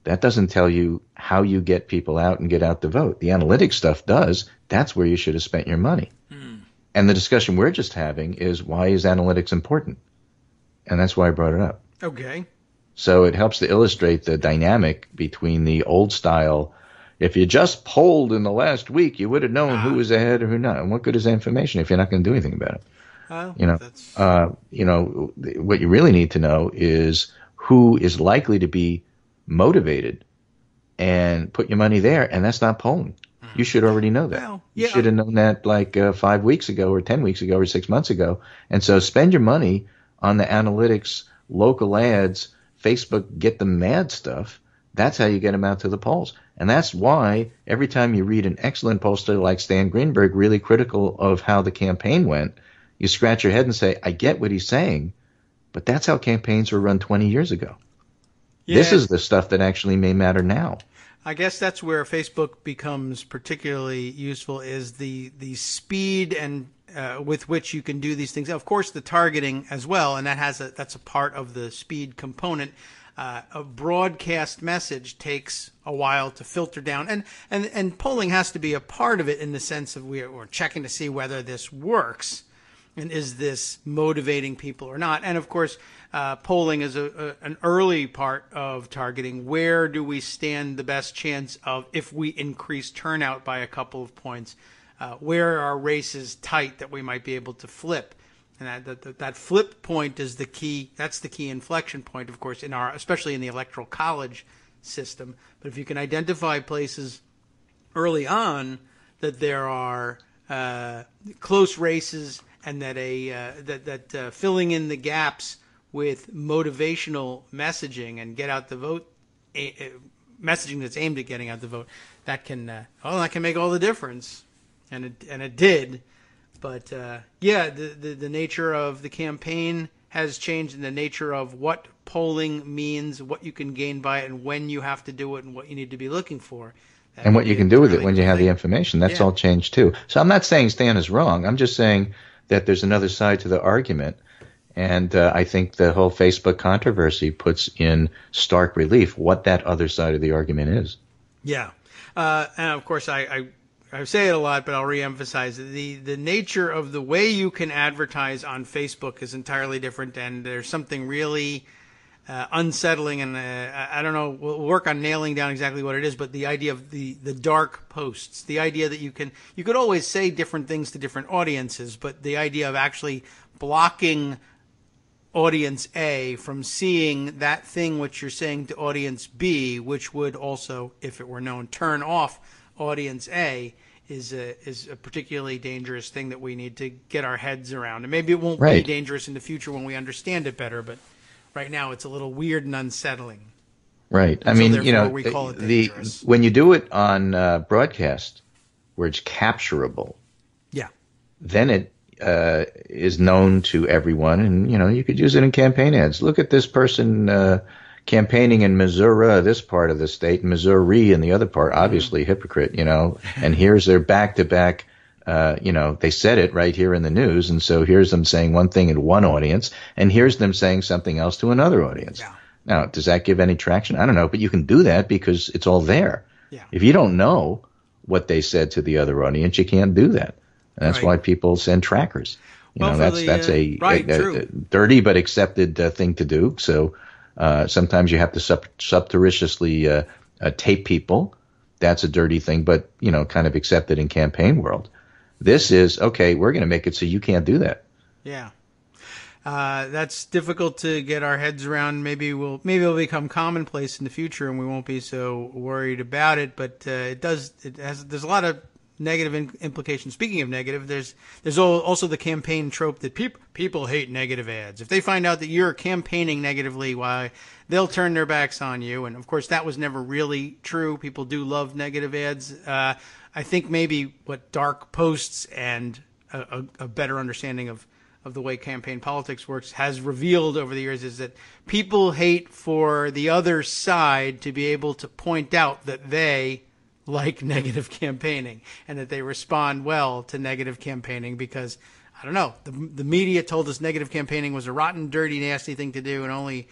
That doesn't tell you how you get people out and get out the vote. The analytics stuff does. That's where you should have spent your money. And the discussion we're just having is, why is analytics important? And that's why I brought it up. Okay. So it helps to illustrate the dynamic between the old style. If you just polled in the last week, you would have known who was ahead or who not. And what good is that information if you're not going to do anything about it? What you really need to know is who is likely to be motivated and put your money there, and that's not polling. You should already know that. Well, you should have known that 5 weeks ago or 10 weeks ago or 6 months ago. And so spend your money on the analytics, local ads, Facebook get them mad stuff. That's how you get them out to the polls. And that's why every time you read an excellent pollster like Stan Greenberg, really critical of how the campaign went, you scratch your head and say, I get what he's saying, but that's how campaigns were run 20 years ago. Yeah. This is the stuff that actually may matter now. I guess that's where Facebook becomes particularly useful, is the speed and with which you can do these things. Of course, the targeting as well, and that's a part of the speed component. A broadcast message takes a while to filter down, and polling has to be a part of it in the sense of we're checking to see whether this works. And is this motivating people or not? And of course, polling is an early part of targeting. Where do we stand the best chance of, if we increase turnout by a couple of points, where are races tight that we might be able to flip? And that flip point is the key. That's the key inflection point, of course, especially in the electoral college system. But if you can identify places early on that there are close races, and that filling in the gaps with motivational messaging and get out the vote, messaging that's aimed at getting out the vote, that can make all the difference, and it did. But the nature of the campaign has changed, and the nature of what polling means, what you can gain by it, and when you have to do it, and what you need to be looking for. And what you can do with it when you have the information. That's all changed too. So I'm not saying Stan is wrong. I'm just saying that there's another side to the argument. And I think the whole Facebook controversy puts in stark relief what that other side of the argument is. Yeah. And of course, I say it a lot, but I'll reemphasize the nature of the way you can advertise on Facebook is entirely different. And there's something really unsettling, and I don't know, we'll work on nailing down exactly what it is, but the idea of the dark posts, the idea that you could always say different things to different audiences, but the idea of actually blocking audience A from seeing that thing which you're saying to audience B, which would also, if it were known, turn off audience A, is a particularly dangerous thing that we need to get our heads around. And maybe it won't be dangerous in the future when we understand it better, but right now it's a little weird and unsettling. Right. I mean, when you do it on broadcast where it's capturable, then it is known to everyone, and you could use it in campaign ads. Look at this person campaigning in Missouri, this part of the state, Missouri in the other part, obviously hypocrite, and here's their back-to-back, they said it right here in the news, and so here's them saying one thing in one audience, and here's them saying something else to another audience. Yeah. Now, does that give any traction? I don't know, but you can do that because it's all there. Yeah. If you don't know what they said to the other audience, you can't do that. And that's Right. why people send trackers. That's a dirty but accepted thing to do. So sometimes you have to surreptitiously tape people. That's a dirty thing, but kind of accepted in campaign world. This is okay. We're going to make it so you can't do that. Yeah. That's difficult to get our heads around. Maybe it'll become commonplace in the future, and we won't be so worried about it. But there's a lot of negative implications. Speaking of negative, there's also the campaign trope that people hate negative ads. If they find out that you're campaigning negatively, why they'll turn their backs on you. And of course, that was never really true. People do love negative ads. I think maybe what dark posts and a better understanding of the way campaign politics works has revealed over the years is that people hate for the other side to be able to point out that they like negative campaigning and that they respond well to negative campaigning because, I don't know, the media told us negative campaigning was a rotten, dirty, nasty thing to do and only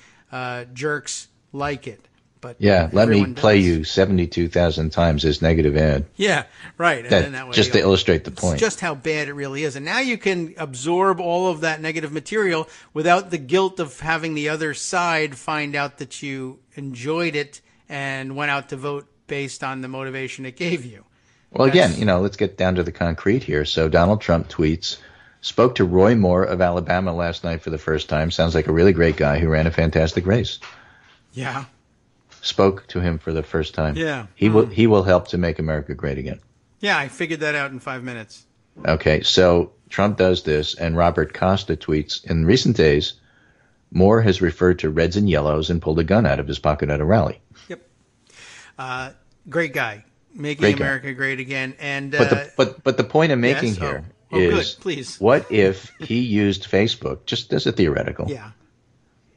jerks like it. But yeah, let me play you 72,000 times this negative ad. Yeah, right. And then that way, just to illustrate the point. Just how bad it really is. And now you can absorb all of that negative material without the guilt of having the other side find out that you enjoyed it and went out to vote based on the motivation it gave you. Well, again, let's get down to the concrete here. So Donald Trump tweets, spoke to Roy Moore of Alabama last night for the first time. Sounds like a really great guy who ran a fantastic race. Yeah. Spoke to him for the first time. Yeah. He will help to make America great again. Yeah, I figured that out in 5 minutes. Okay, so Trump does this, and Robert Costa tweets, in recent days, Moore has referred to reds and yellows and pulled a gun out of his pocket at a rally. Yep. Great guy. Making Great guy. America great again. And But the point I'm making here is, good. Please. What if he used Facebook, just as a theoretical, yeah.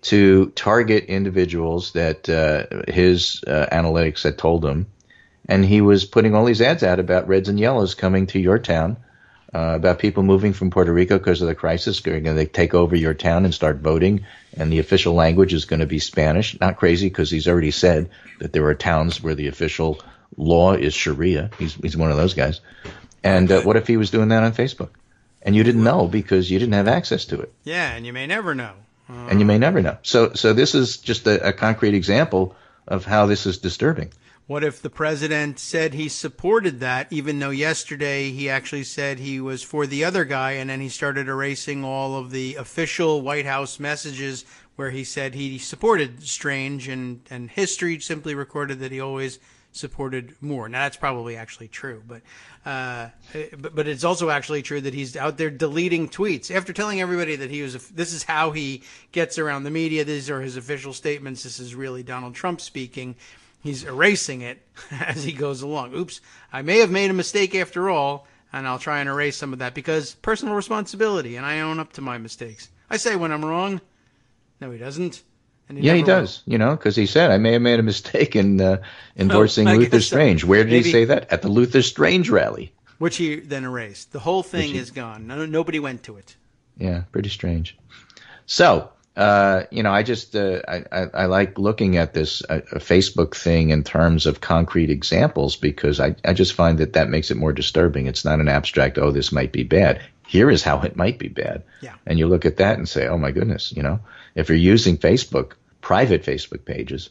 to target individuals that his analytics had told him, and he was putting all these ads out about reds and yellows coming to your town, about people moving from Puerto Rico because of the crisis. They're going to take over your town and start voting, and the official language is going to be Spanish. Not crazy, because he's already said that there are towns where the official law is Sharia. He's one of those guys. And what if he was doing that on Facebook? And you didn't know because you didn't have access to it. Yeah, and you may never know. And you may never know. So this is just a concrete example of how this is disturbing. What if the president said he supported that, even though yesterday he actually said he was for the other guy, and then he started erasing all of the official White House messages where he said he supported Strange, and history simply recorded that he always supported Moore. Now, that's probably actually true, but it's also actually true that he's out there deleting tweets after telling everybody that this is how he gets around the media. These are his official statements. This is really Donald Trump speaking. He's erasing it as he goes along. Oops, I may have made a mistake after all, and I'll try and erase some of that because personal responsibility, and I own up to my mistakes. I say when I'm wrong. No, he doesn't. Yeah, he does, because he said, I may have made a mistake in endorsing Luther Strange. Where did he say that? At the Luther Strange rally. Which he then erased. The whole thing is gone. Nobody went to it. Yeah, pretty strange. So, I just I like looking at this Facebook thing in terms of concrete examples because I just find that makes it more disturbing. It's not an abstract, this might be bad. Here is how it might be bad. Yeah. And you look at that and say, oh, my goodness, if you're using Facebook, private Facebook pages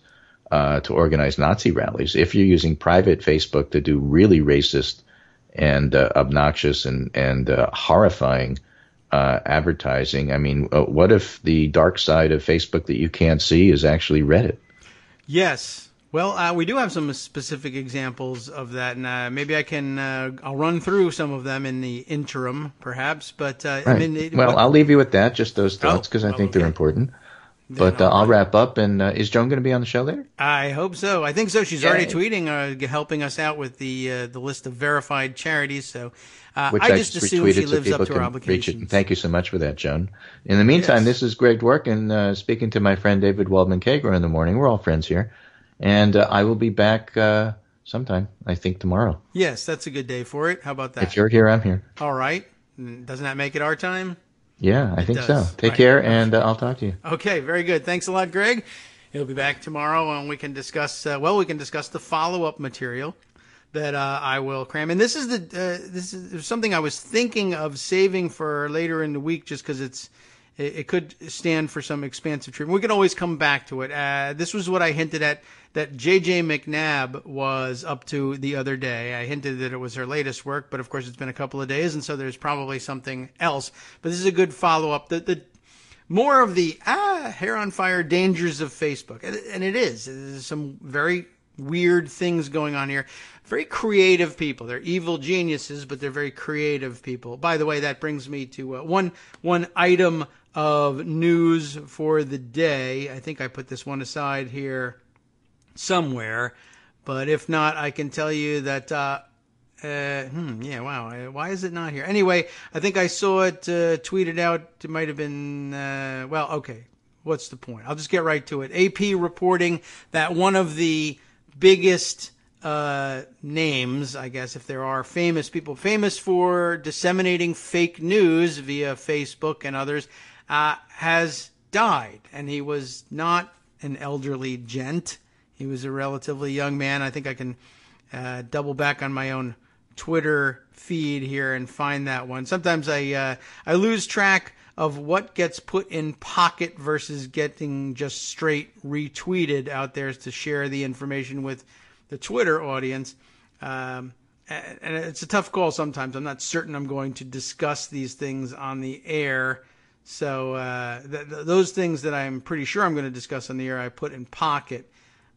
to organize Nazi rallies, if you're using private Facebook to do really racist and obnoxious and horrifying advertising, I mean, what if the dark side of Facebook that you can't see is actually Reddit? Yes. Well, we do have some specific examples of that, and maybe I can I'll run through some of them in the interim, perhaps. But right. I'll leave you with that, just those thoughts, because I think they're important. But I'll wrap up. And is Joan going to be on the show later? I hope so. I think so. She's already tweeting, helping us out with the list of verified charities. So which I just assume she lives so up to her obligations. Thank you so much for that, Joan. In the meantime, This is Greg Dworkin speaking to my friend David Waldman Kagro in the morning. We're all friends here. And I will be back sometime, I think tomorrow. Yes, that's a good day for it. How about that? If you're here, I'm here. All right. Doesn't that make it our time? Yeah, I think so. Take care, and I'll talk to you. Okay, very good. Thanks a lot, Greg. He'll be back tomorrow, and we can discuss. We can discuss the follow-up material that I will cram. And this is something I was thinking of saving for later in the week, just because it could stand for some expansive treatment. We can always come back to it. This was what I hinted at that J.J. McNabb was up to the other day. I hinted that it was her latest work, but of course it's been a couple of days, and so there's probably something else. But this is a good follow-up. The more of the hair on fire dangers of Facebook, and it is. There's some very weird things going on here. Very creative people. They're evil geniuses, but they're very creative people. By the way, that brings me to one item of news for the day. I think I put this one aside here somewhere, but if not, I can tell you that why is it not here? Anyway, I think I saw it tweeted out. It might have been okay, what's the point? I'll just get right to it. AP reporting that one of the biggest names, I guess, if there are famous people famous for disseminating fake news via Facebook and others, has died. And he was not an elderly gent. He was a relatively young man. I think I can double back on my own Twitter feed here and find that one. Sometimes I lose track of what gets put in pocket versus getting just straight retweeted out there to share the information with the Twitter audience. And it's a tough call sometimes. I'm not certain I'm going to discuss these things on the air. So those things that I'm pretty sure I'm going to discuss on the air, I put in pocket.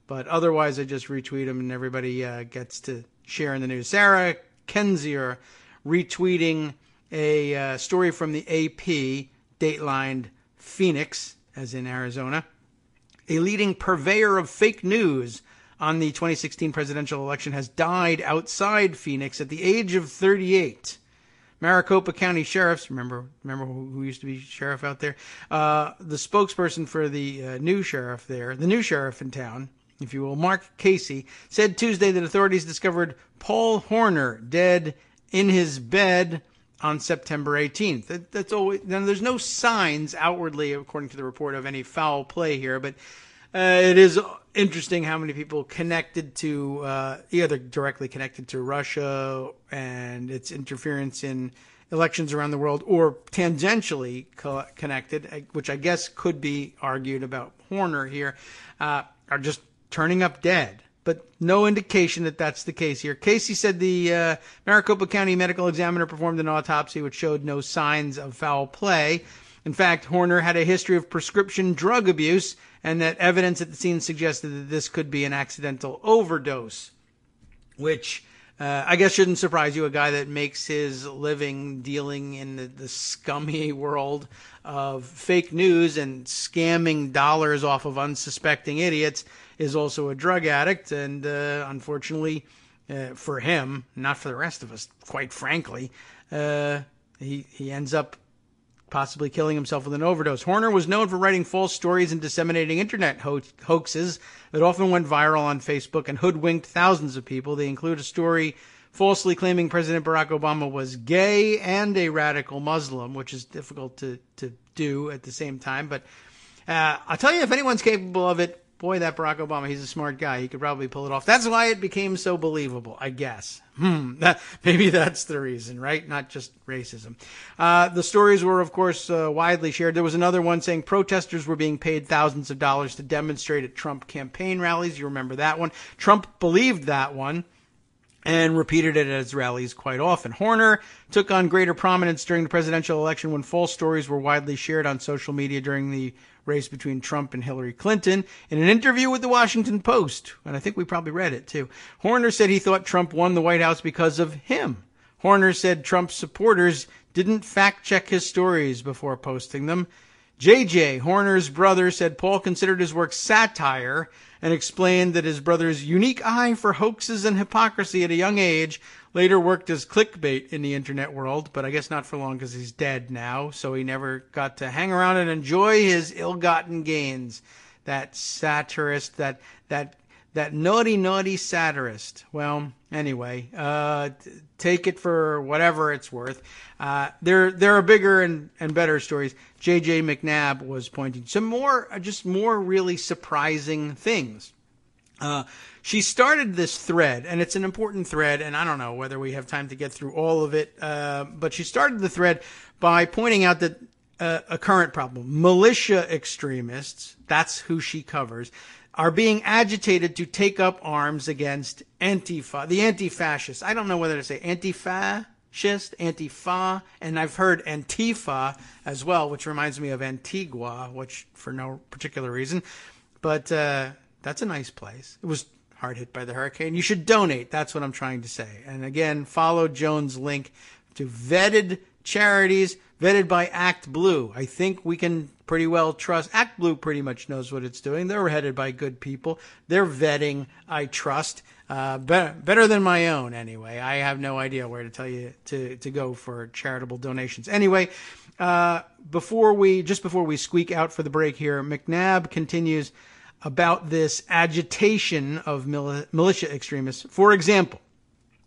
But otherwise, I just retweet them and everybody gets to share in the news. Sarah Kendzior retweeting a story from the AP, datelined Phoenix, as in Arizona. A leading purveyor of fake news on the 2016 presidential election has died outside Phoenix at the age of 38. Maricopa County Sheriff's, remember who used to be sheriff out there? The spokesperson for the new sheriff there, the new sheriff in town, if you will, Mark Casey, said Tuesday that authorities discovered Paul Horner dead in his bed on September 18th. That's always, now there's no signs outwardly, according to the report, of any foul play here, but it is interesting how many people connected to, either directly connected to Russia and its interference in elections around the world, or tangentially connected, which I guess could be argued about Horner here, are just turning up dead. But no indication that that's the case here. Casey said the Maricopa County medical examiner performed an autopsy which showed no signs of foul play. In fact, Horner had a history of prescription drug abuse, and that evidence at the scene suggested that this could be an accidental overdose, which I guess shouldn't surprise you. A guy that makes his living dealing in the scummy world of fake news and scamming dollars off of unsuspecting idiots is also a drug addict. And unfortunately for him, not for the rest of us, quite frankly, he ends up possibly killing himself with an overdose. Horner was known for writing false stories and disseminating internet hoaxes that often went viral on Facebook and hoodwinked thousands of people. They include a story falsely claiming President Barack Obama was gay and a radical Muslim, which is difficult to do at the same time. But I'll tell you, if anyone's capable of it, boy, that Barack Obama, he's a smart guy. He could probably pull it off. That's why it became so believable, I guess. Maybe that's the reason, right? Not just racism. The stories were, of course, widely shared. There was another one saying protesters were being paid thousands of dollars to demonstrate at Trump campaign rallies. You remember that one. Trump believed that one and repeated it at his rallies quite often. Horner took on greater prominence during the presidential election when false stories were widely shared on social media during the race between Trump and Hillary Clinton. In an interview with the Washington Post, and I think we probably read it too, Horner said he thought Trump won the White House because of him. Horner said Trump's supporters didn't fact-check his stories before posting them. J.J., Horner's brother, said Paul considered his work satire and explained that his brother's unique eye for hoaxes and hypocrisy at a young age later worked as clickbait in the internet world, but I guess not for long because he's dead now, so he never got to hang around and enjoy his ill-gotten gains. That satirist, that That naughty, naughty satirist. Well, anyway, take it for whatever it's worth. There are bigger and better stories. J.J. McNabb was pointing to more really surprising things. She started this thread, and it's an important thread, and I don't know whether we have time to get through all of it, but she started the thread by pointing out that a current problem, militia extremists, that's who she covers, are being agitated to take up arms against Antifa, the anti-fascists. I don't know whether to say anti-fascist, Antifa, and I've heard Antifa as well, which reminds me of Antigua, which for no particular reason. But that's a nice place. It was hard hit by the hurricane. You should donate. That's what I'm trying to say. And again, follow Joan's link to vetted charities, vetted by Act Blue. I think we can pretty well trust. Act Blue pretty much knows what it's doing. They're headed by good people. They're vetting, I trust. Better than my own, anyway. I have no idea where to tell you to go for charitable donations. Anyway, before we squeak out for the break here, McNabb continues about this agitation of militia extremists. For example,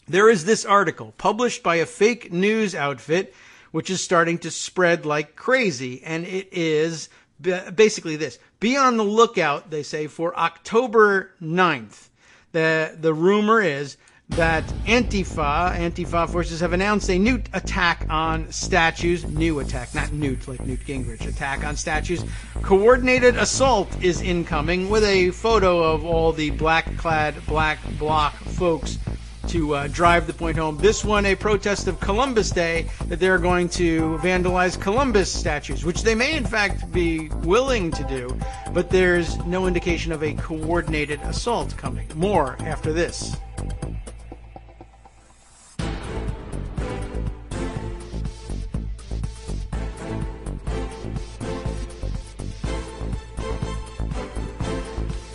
there is this article published by a fake news outfit which is starting to spread like crazy, and it is basically this. Be on the lookout, they say, for October 9th. The rumor is that Antifa forces have announced a new attack on statues. New attack, not Newt, like Newt Gingrich. Attack on statues. Coordinated assault is incoming with a photo of all the black-clad, black bloc folks to drive the point home. This one, a protest of Columbus Day, that they're going to vandalize Columbus statues, which they may in fact be willing to do, but there's no indication of a coordinated assault coming. More after this.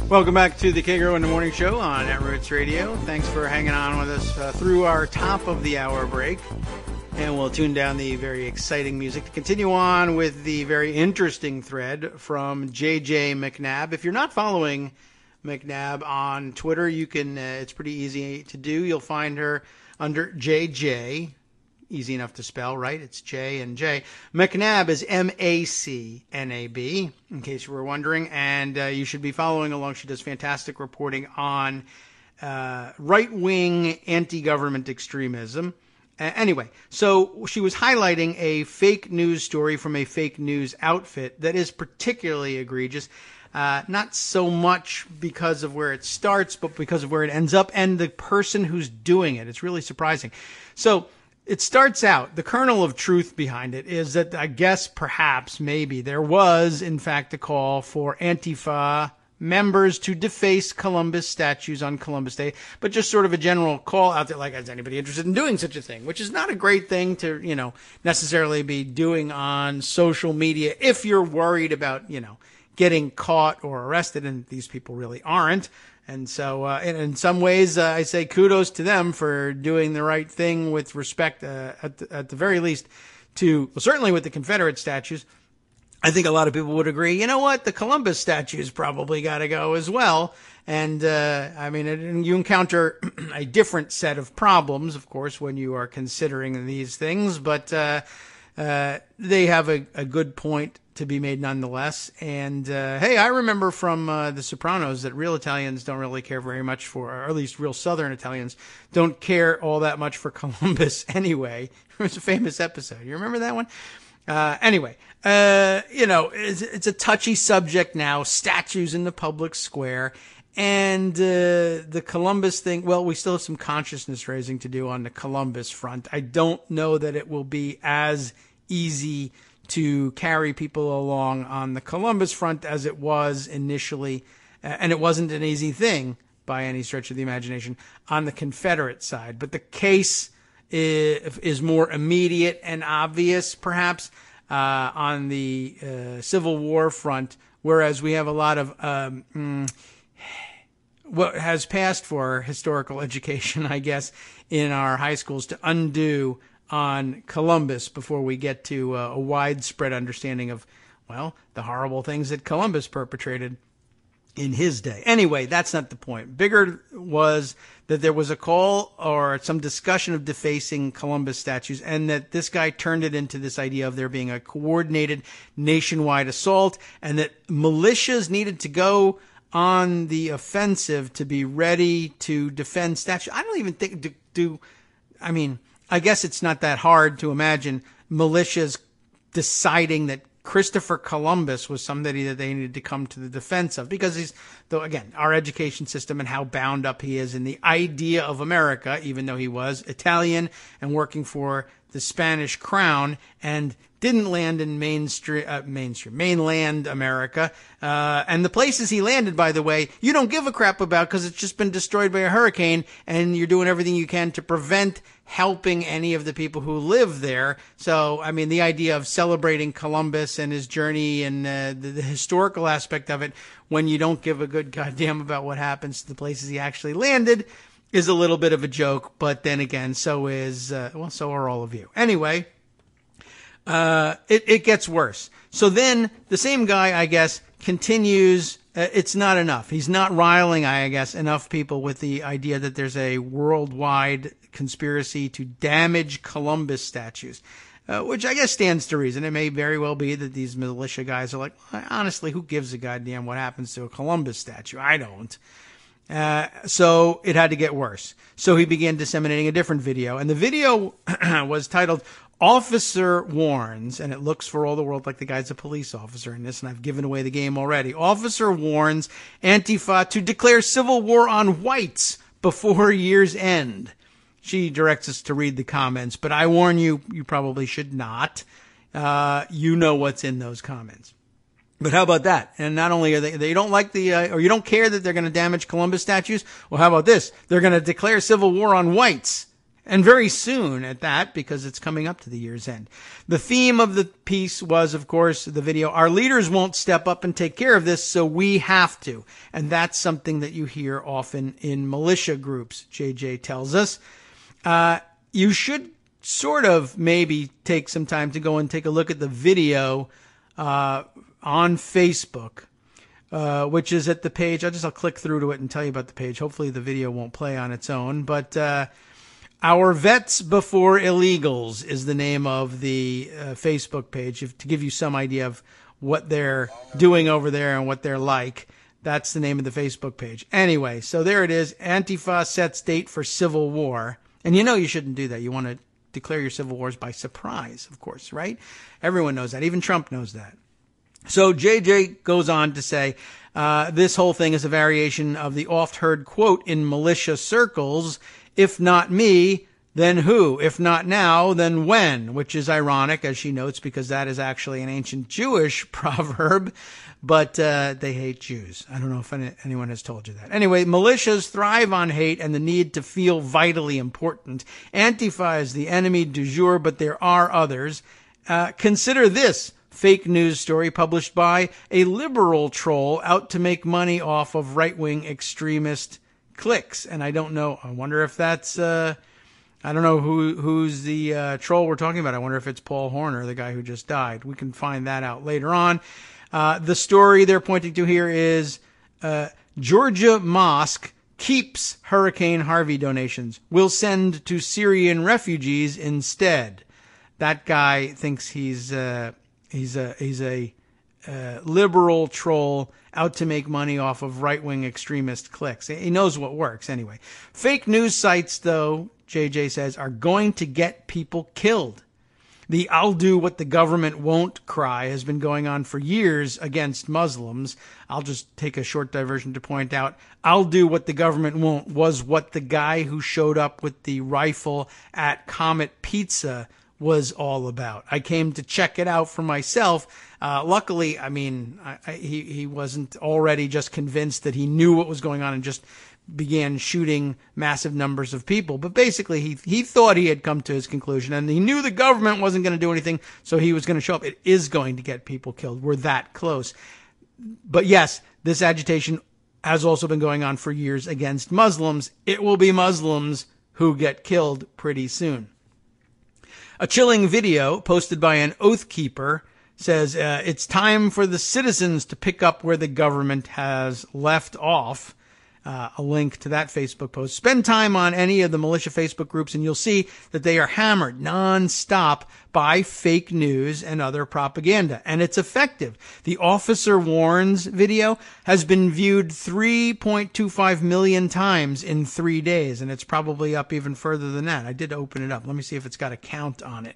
Welcome back to the Kagro in the Morning Show on Netroots Radio. Thanks for hanging on with us through our top of the hour break. And we'll tune down the very exciting music to continue on with the very interesting thread from J.J. McNabb. If you're not following McNabb on Twitter, you can. It's pretty easy to do. You'll find her under JJ. Easy enough to spell, right? It's J and J. McNabb is MacNab, in case you were wondering. And you should be following along. She does fantastic reporting on right-wing anti-government extremism. Anyway, so she was highlighting a fake news story from a fake news outfit that is particularly egregious. Not so much because of where it starts, but because of where it ends up and the person who's doing it. It's really surprising. So it starts out, the kernel of truth behind it is that I guess perhaps maybe there was in fact a call for Antifa members to deface Columbus statues on Columbus Day, but just sort of a general call out there, like, is anybody interested in doing such a thing? Which is not a great thing to, necessarily be doing on social media if you're worried about, getting caught or arrested, and these people really aren't. And so, in some ways, I say kudos to them for doing the right thing with respect, at the very least, certainly with the Confederate statues. I think a lot of people would agree, you know what, the Columbus statues probably got to go as well. And, you encounter a different set of problems, of course, when you are considering these things, but they have a good point to be made nonetheless. And, hey, I remember from The Sopranos that real Italians don't really care very much for, or at least real Southern Italians don't care all that much for Columbus anyway. It was a famous episode. You remember that one? Anyway, it's a touchy subject now, statues in the public square. And the Columbus thing, well, we still have some consciousness raising to do on the Columbus front. I don't know that it will be as easy to carry people along on the Columbus front as it was initially, and it wasn't an easy thing by any stretch of the imagination on the Confederate side. But the case is more immediate and obvious, perhaps, on the Civil War front, whereas we have a lot of what has passed for historical education, I guess, in our high schools to undo on Columbus before we get to a widespread understanding of, well, the horrible things that Columbus perpetrated. in his day. Anyway, that's not the point. Bigger was that there was a call or some discussion of defacing Columbus statues, and that this guy turned it into this idea of there being a coordinated nationwide assault, and that militias needed to go on the offensive to be ready to defend statues. I don't even think I guess it's not that hard to imagine militias deciding that Christopher Columbus was somebody that they needed to come to the defense of, because again, our education system and how bound up he is in the idea of America, even though he was Italian and working for the Spanish crown and didn't land in mainland America. And the places he landed, by the way, you don't give a crap about because it's just been destroyed by a hurricane, and you're doing everything you can to prevent helping any of the people who live there. So, I mean, the idea of celebrating Columbus and his journey and the historical aspect of it when you don't give a good goddamn about what happens to the places he actually landed is a little bit of a joke. But then again, so are all of you. Anyway, it gets worse. So then the same guy, I guess, continues. It's not enough. He's not riling, I guess, enough people with the idea that there's a worldwide conspiracy to damage Columbus statues, which I guess stands to reason. It may very well be that these militia guys are like, honestly, who gives a goddamn what happens to a Columbus statue? I don't. So it had to get worse. So he began disseminating a different video, and the video was titled Officer Warns, and it looks for all the world like the guy's a police officer in this, and I've given away the game already. Officer warns Antifa to declare civil war on whites before year's end. She directs us to read the comments, but I warn you, you probably should not. You know what's in those comments. But how about that? And not only are they don't like or you don't care that they're going to damage Columbus statues? Well, how about this? They're going to declare civil war on whites. And very soon at that, because it's coming up to the year's end. The theme of the piece was, of course, the video, our leaders won't step up and take care of this, so we have to. And that's something that you hear often in militia groups, JJ tells us. You should sort of maybe take some time to go and take a look at the video on Facebook, which is at the page. I'll click through to it and tell you about the page. Hopefully the video won't play on its own, but Our Vets Before Illegals is the name of the Facebook page, to give you some idea of what they're doing over there and what they're like. That's the name of the Facebook page. Anyway, so there it is. Antifa sets date for civil war. And you know you shouldn't do that. You want to declare your civil wars by surprise, of course, right? Everyone knows that. Even Trump knows that. So JJ goes on to say, this whole thing is a variation of the oft-heard quote in militia circles, if not me, then who? If not now, then when? Which is ironic, as she notes, because that is actually an ancient Jewish proverb, but they hate Jews. I don't know if anyone has told you that. Anyway, militias thrive on hate and the need to feel vitally important. Antifa is the enemy du jour, but there are others. Consider this fake news story published by a liberal troll out to make money off of right-wing extremist clicks. And I don't know. I wonder if that's, I don't know who's the troll we're talking about. I wonder if it's Paul Horner, the guy who just died. We can find that out later on. The story they're pointing to here is Georgia Mosque keeps Hurricane Harvey donations. Will send to Syrian refugees instead. That guy thinks he's a liberal troll out to make money off of right-wing extremist clicks. He knows what works anyway. Fake news sites, though, JJ says, are going to get people killed. The I'll do what the government won't cry has been going on for years against Muslims. I'll just take a short diversion to point out, I'll do what the government won't was what the guy who showed up with the rifle at Comet Pizza was all about. I came to check it out for myself. Luckily, I mean, he wasn't already just convinced that he knew what was going on and just began shooting massive numbers of people. But basically, he thought he had come to his conclusion, and he knew the government wasn't going to do anything, so he was going to show up. It is going to get people killed. We're that close. But yes, this agitation has also been going on for years against Muslims. It will be Muslims who get killed pretty soon. A chilling video posted by an Oath Keeper says, it's time for the citizens to pick up where the government has left off. A link to that Facebook post. Spend time on any of the militia Facebook groups and you'll see that they are hammered nonstop by fake news and other propaganda. And it's effective. The Officer Warns video has been viewed 3.25 million times in 3 days. And it's probably up even further than that. I did open it up. Let me see if it's got a count on it.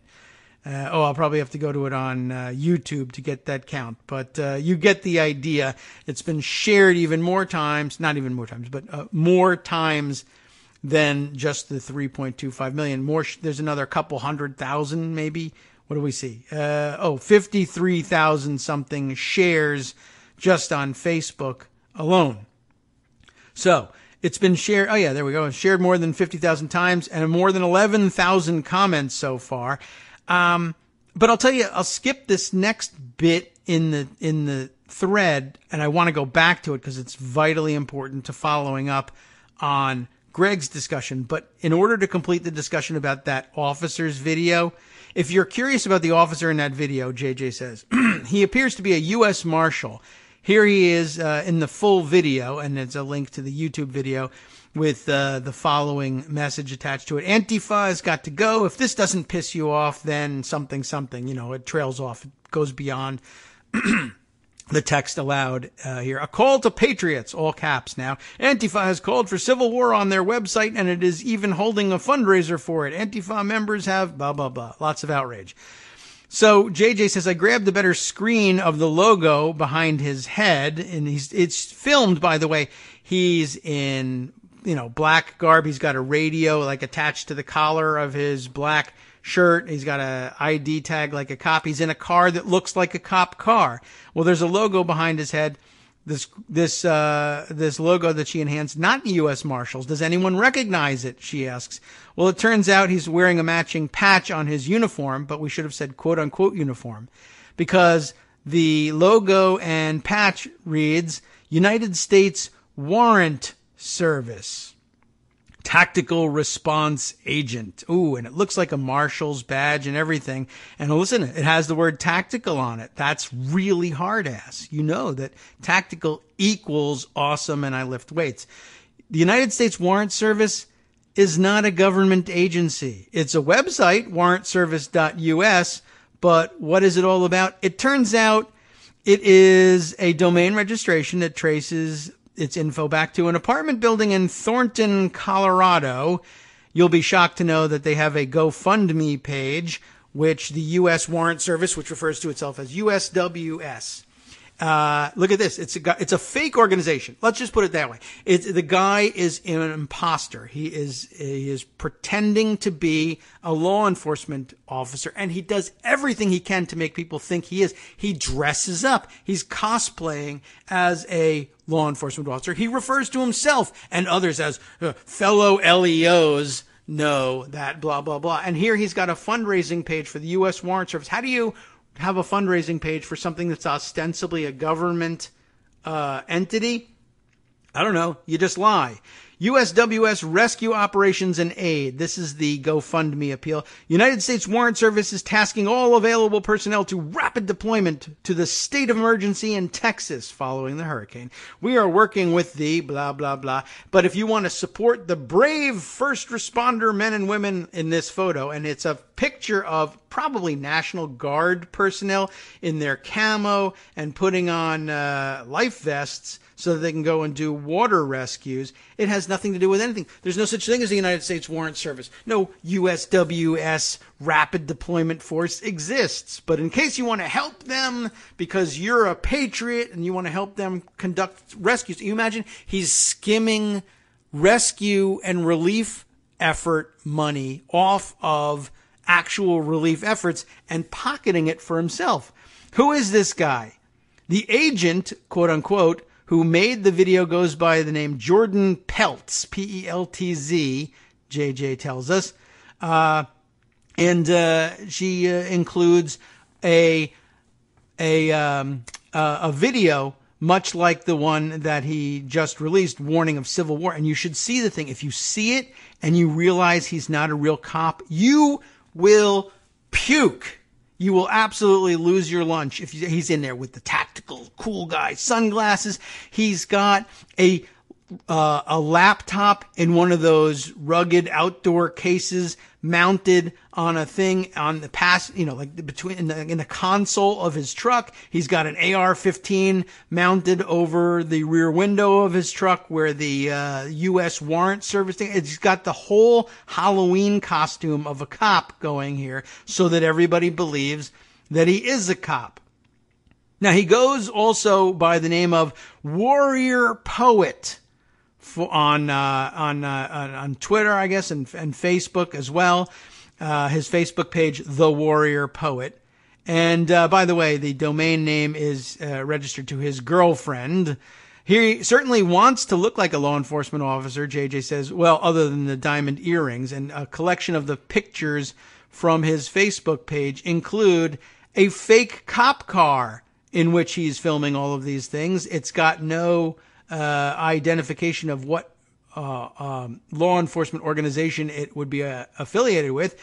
I'll probably have to go to it on YouTube to get that count. But you get the idea. It's been shared even more times, not even more times, but more times than just the 3.25 million. There's another couple 100,000 maybe. What do we see? 53,000 something shares just on Facebook alone. So it's been shared. Oh, yeah, there we go. Shared more than 50,000 times and more than 11,000 comments so far. But I'll tell you, I'll skip this next bit in the thread, and I want to go back to it because it's vitally important to following up on Greg's discussion. But in order to complete the discussion about that officer's video, if you're curious about the officer in that video, JJ says, he appears to be a U.S. Marshal. Here he is in the full video, and it's a link to the YouTube video with the following message attached to it. Antifa has got to go. If this doesn't piss you off, then something, it trails off. It goes beyond the text allowed here. A call to patriots, all caps now. Antifa has called for civil war on their website, and it is even holding a fundraiser for it. Antifa members have blah, blah, blah. Lots of outrage. So JJ says, I grabbed a better screen of the logo behind his head, and it's filmed, by the way. He's in black garb. He's got a radio attached to the collar of his black shirt. He's got a ID tag like a cop. He's in a car that looks like a cop car. Well, there's a logo behind his head. This logo that she enhanced, not the U.S. Marshals. Does anyone recognize it? She asks. Well, it turns out he's wearing a matching patch on his uniform, but we should have said quote unquote uniform, because the logo and patch reads United States Warrant Service. Tactical Response Agent. Ooh, and it looks like a marshal's badge and everything. And listen, it has the word tactical on it. That's really hard ass. You know that tactical equals awesome and I lift weights. The United States Warrant Service is not a government agency. It's a website, warrantservice.us, but what is it all about? It turns out it is a domain registration that traces its info back to an apartment building in Thornton, Colorado. You'll be shocked to know that they have a GoFundMe page, which the U.S. Warrant Service, which refers to itself as USWS. Look at this. It's a fake organization. Let's just put it that way. The guy is an imposter. He is pretending to be a law enforcement officer, and he does everything he can to make people think he is. He dresses up. He's cosplaying as a law enforcement officer. He refers to himself and others as fellow LEOs know that blah, blah, blah. And here he's got a fundraising page for the U.S. Warrant Service. How do you have a fundraising page for something that's ostensibly a government entity? I don't know. You just lie. USWS Rescue Operations and Aid. This is the GoFundMe appeal. United States Warrant Service is tasking all available personnel to rapid deployment to the state of emergency in Texas following the hurricane. We are working with the blah, blah, blah. But if you want to support the brave first responder men and women in this photo, and it's a picture of probably National Guard personnel in their camo and putting on life vests so that they can go and do water rescues. It has nothing to do with anything. There's no such thing as the United States Warrant Service. No USWS Rapid Deployment Force exists. But in case you want to help them because you're a patriot and you want to help them conduct rescues, you imagine he's skimming rescue and relief effort money off of actual relief efforts and pocketing it for himself. Who is this guy? The agent, quote unquote, who made the video goes by the name Jordan Peltz, P-E-L-T-Z, JJ tells us. And she includes a video much like the one that he just released, warning of civil war. And you should see the thing. If you see it and you realize he's not a real cop, you will puke. You will absolutely lose your lunch if he's in there with the tactical cool guy sunglasses. He's got a laptop in one of those rugged outdoor cases mounted on a thing on the in the console of his truck. He's got an AR-15 mounted over the rear window of his truck where the U.S. warrant service thing. It's got the whole Halloween costume of a cop going here so that everybody believes that he is a cop. Now, he goes also by the name of Warrior Poet on Twitter, I guess, and Facebook as well. His Facebook page, The Warrior Poet. And by the way, the domain name is registered to his girlfriend. He certainly wants to look like a law enforcement officer, JJ says, well, other than the diamond earrings. And a collection of the pictures from his Facebook page include a fake cop car in which he's filming all of these things. It's got no identification of what law enforcement organization it would be affiliated with,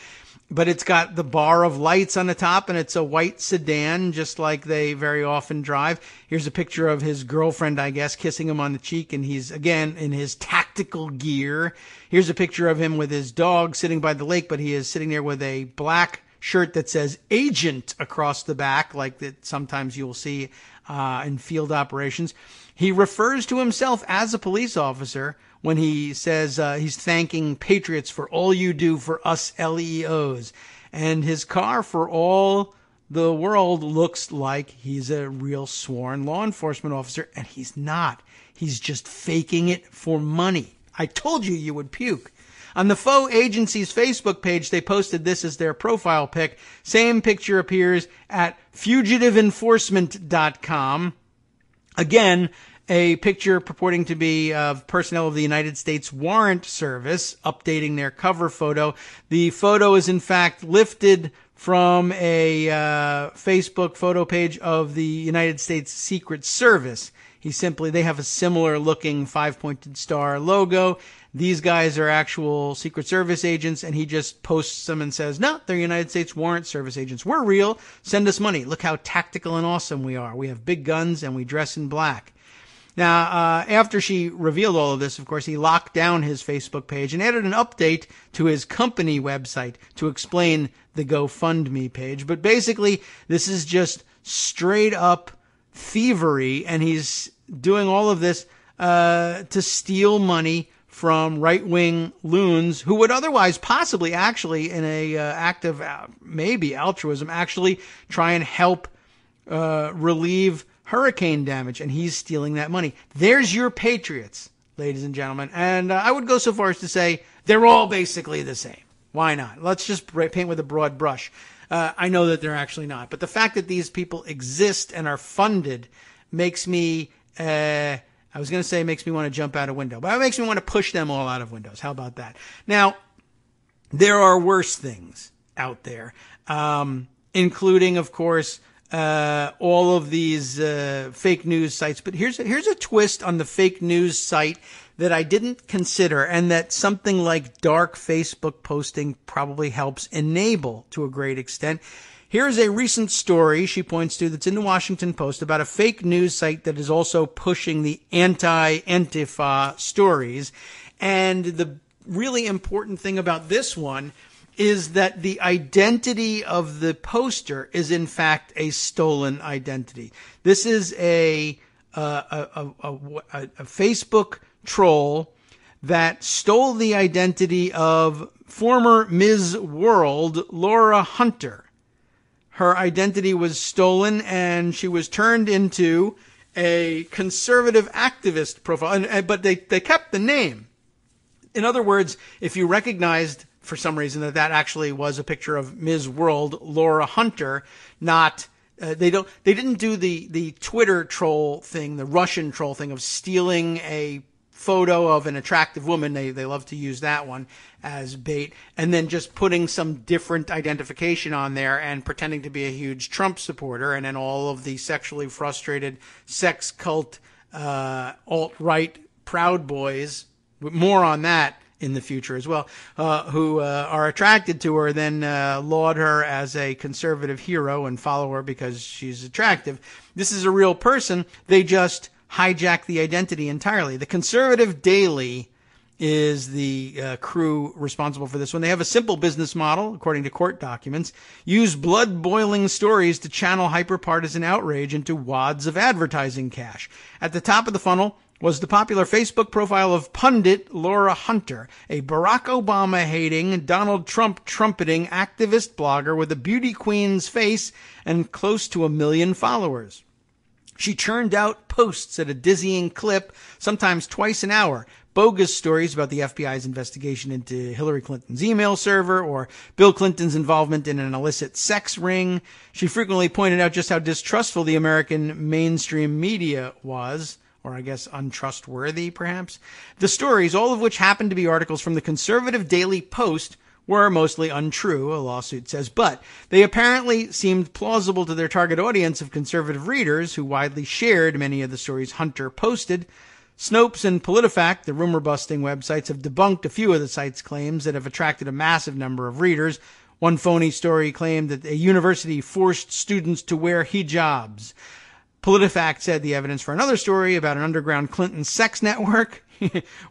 but it's got the bar of lights on the top, and it's a white sedan, just like they very often drive. Here's a picture of his girlfriend, I guess, kissing him on the cheek, and he's, again, in his tactical gear. Here's a picture of him with his dog sitting by the lake, but he is sitting there with a black shirt that says agent across the back, like that sometimes you'll see in field operations. He refers to himself as a police officer when he says he's thanking patriots for all you do for us LEOs. And his car, for all the world, looks like he's a real sworn law enforcement officer, and he's not. He's just faking it for money. I told you you would puke. On the faux agency's Facebook page, they posted this as their profile pic. Same picture appears at fugitiveenforcement.com. Again, a picture purporting to be of personnel of the United States Warrant Service updating their cover photo. The photo is in fact lifted from a Facebook photo page of the United States Secret Service. They have a similar looking 5-pointed star logo. These guys are actual Secret Service agents, and he just posts them and says, no, they're United States Warrant Service agents. We're real. Send us money. Look how tactical and awesome we are. We have big guns, and we dress in black. Now, after she revealed all of this, of course, he locked down his Facebook page and added an update to his company website to explain the GoFundMe page. But basically, this is just straight up thievery, and he's doing all of this to steal money from right-wing loons who would otherwise possibly actually, in a act of maybe altruism, actually try and help relieve hurricane damage, and he's stealing that money. There's your patriots, ladies and gentlemen. And I would go so far as to say they're all basically the same. Why not? Let's just paint with a broad brush. I know that they're actually not. But the fact that these people exist and are funded makes me, I was going to say makes me want to jump out a window, but it makes me want to push them all out of windows. How about that? Now, there are worse things out there, including, of course, all of these fake news sites. But here's a twist on the fake news site that I didn't consider, and that something like dark Facebook posting probably helps enable to a great extent. Here's a recent story she points to that's in the Washington Post about a fake news site that is also pushing the anti-Antifa stories. And the really important thing about this one is that the identity of the poster is in fact a stolen identity. This is a Facebook troll that stole the identity of former Ms. World, Laura Hunter. Her identity was stolen, and she was turned into a conservative activist profile, but they kept the name. In other words, if you recognized for some reason that actually was a picture of Ms. World, Laura Hunter, not they didn't do the Twitter troll thing, the Russian troll thing of stealing a photo of an attractive woman. They love to use that one as bait, and then just putting some different identification on there and pretending to be a huge Trump supporter, and then all of the sexually frustrated sex cult alt-right Proud Boys. More on that in the future as well, who are attracted to her, then laud her as a conservative hero and follow her because she's attractive. This is a real person. They just hijack the identity entirely. The Conservative Daily is the crew responsible for this one. They have a simple business model, according to court documents. Use blood-boiling stories to channel hyper-partisan outrage into wads of advertising cash. At the top of the funnel was the popular Facebook profile of pundit Laura Hunter, a Barack Obama-hating, Donald Trump trumpeting activist blogger with a beauty queen's face and close to 1 million followers. She churned out posts at a dizzying clip, sometimes twice an hour, bogus stories about the FBI's investigation into Hillary Clinton's email server or Bill Clinton's involvement in an illicit sex ring. She frequently pointed out just how distrustful the American mainstream media was, or I guess untrustworthy, perhaps. The stories, all of which happened to be articles from the Conservative Daily Post, were mostly untrue, a lawsuit says, but they apparently seemed plausible to their target audience of conservative readers who widely shared many of the stories Hunter posted. Snopes and PolitiFact, the rumor-busting websites, have debunked a few of the site's claims that have attracted a massive number of readers. One phony story claimed that a university forced students to wear hijabs. PolitiFact said the evidence for another story about an underground Clinton sex network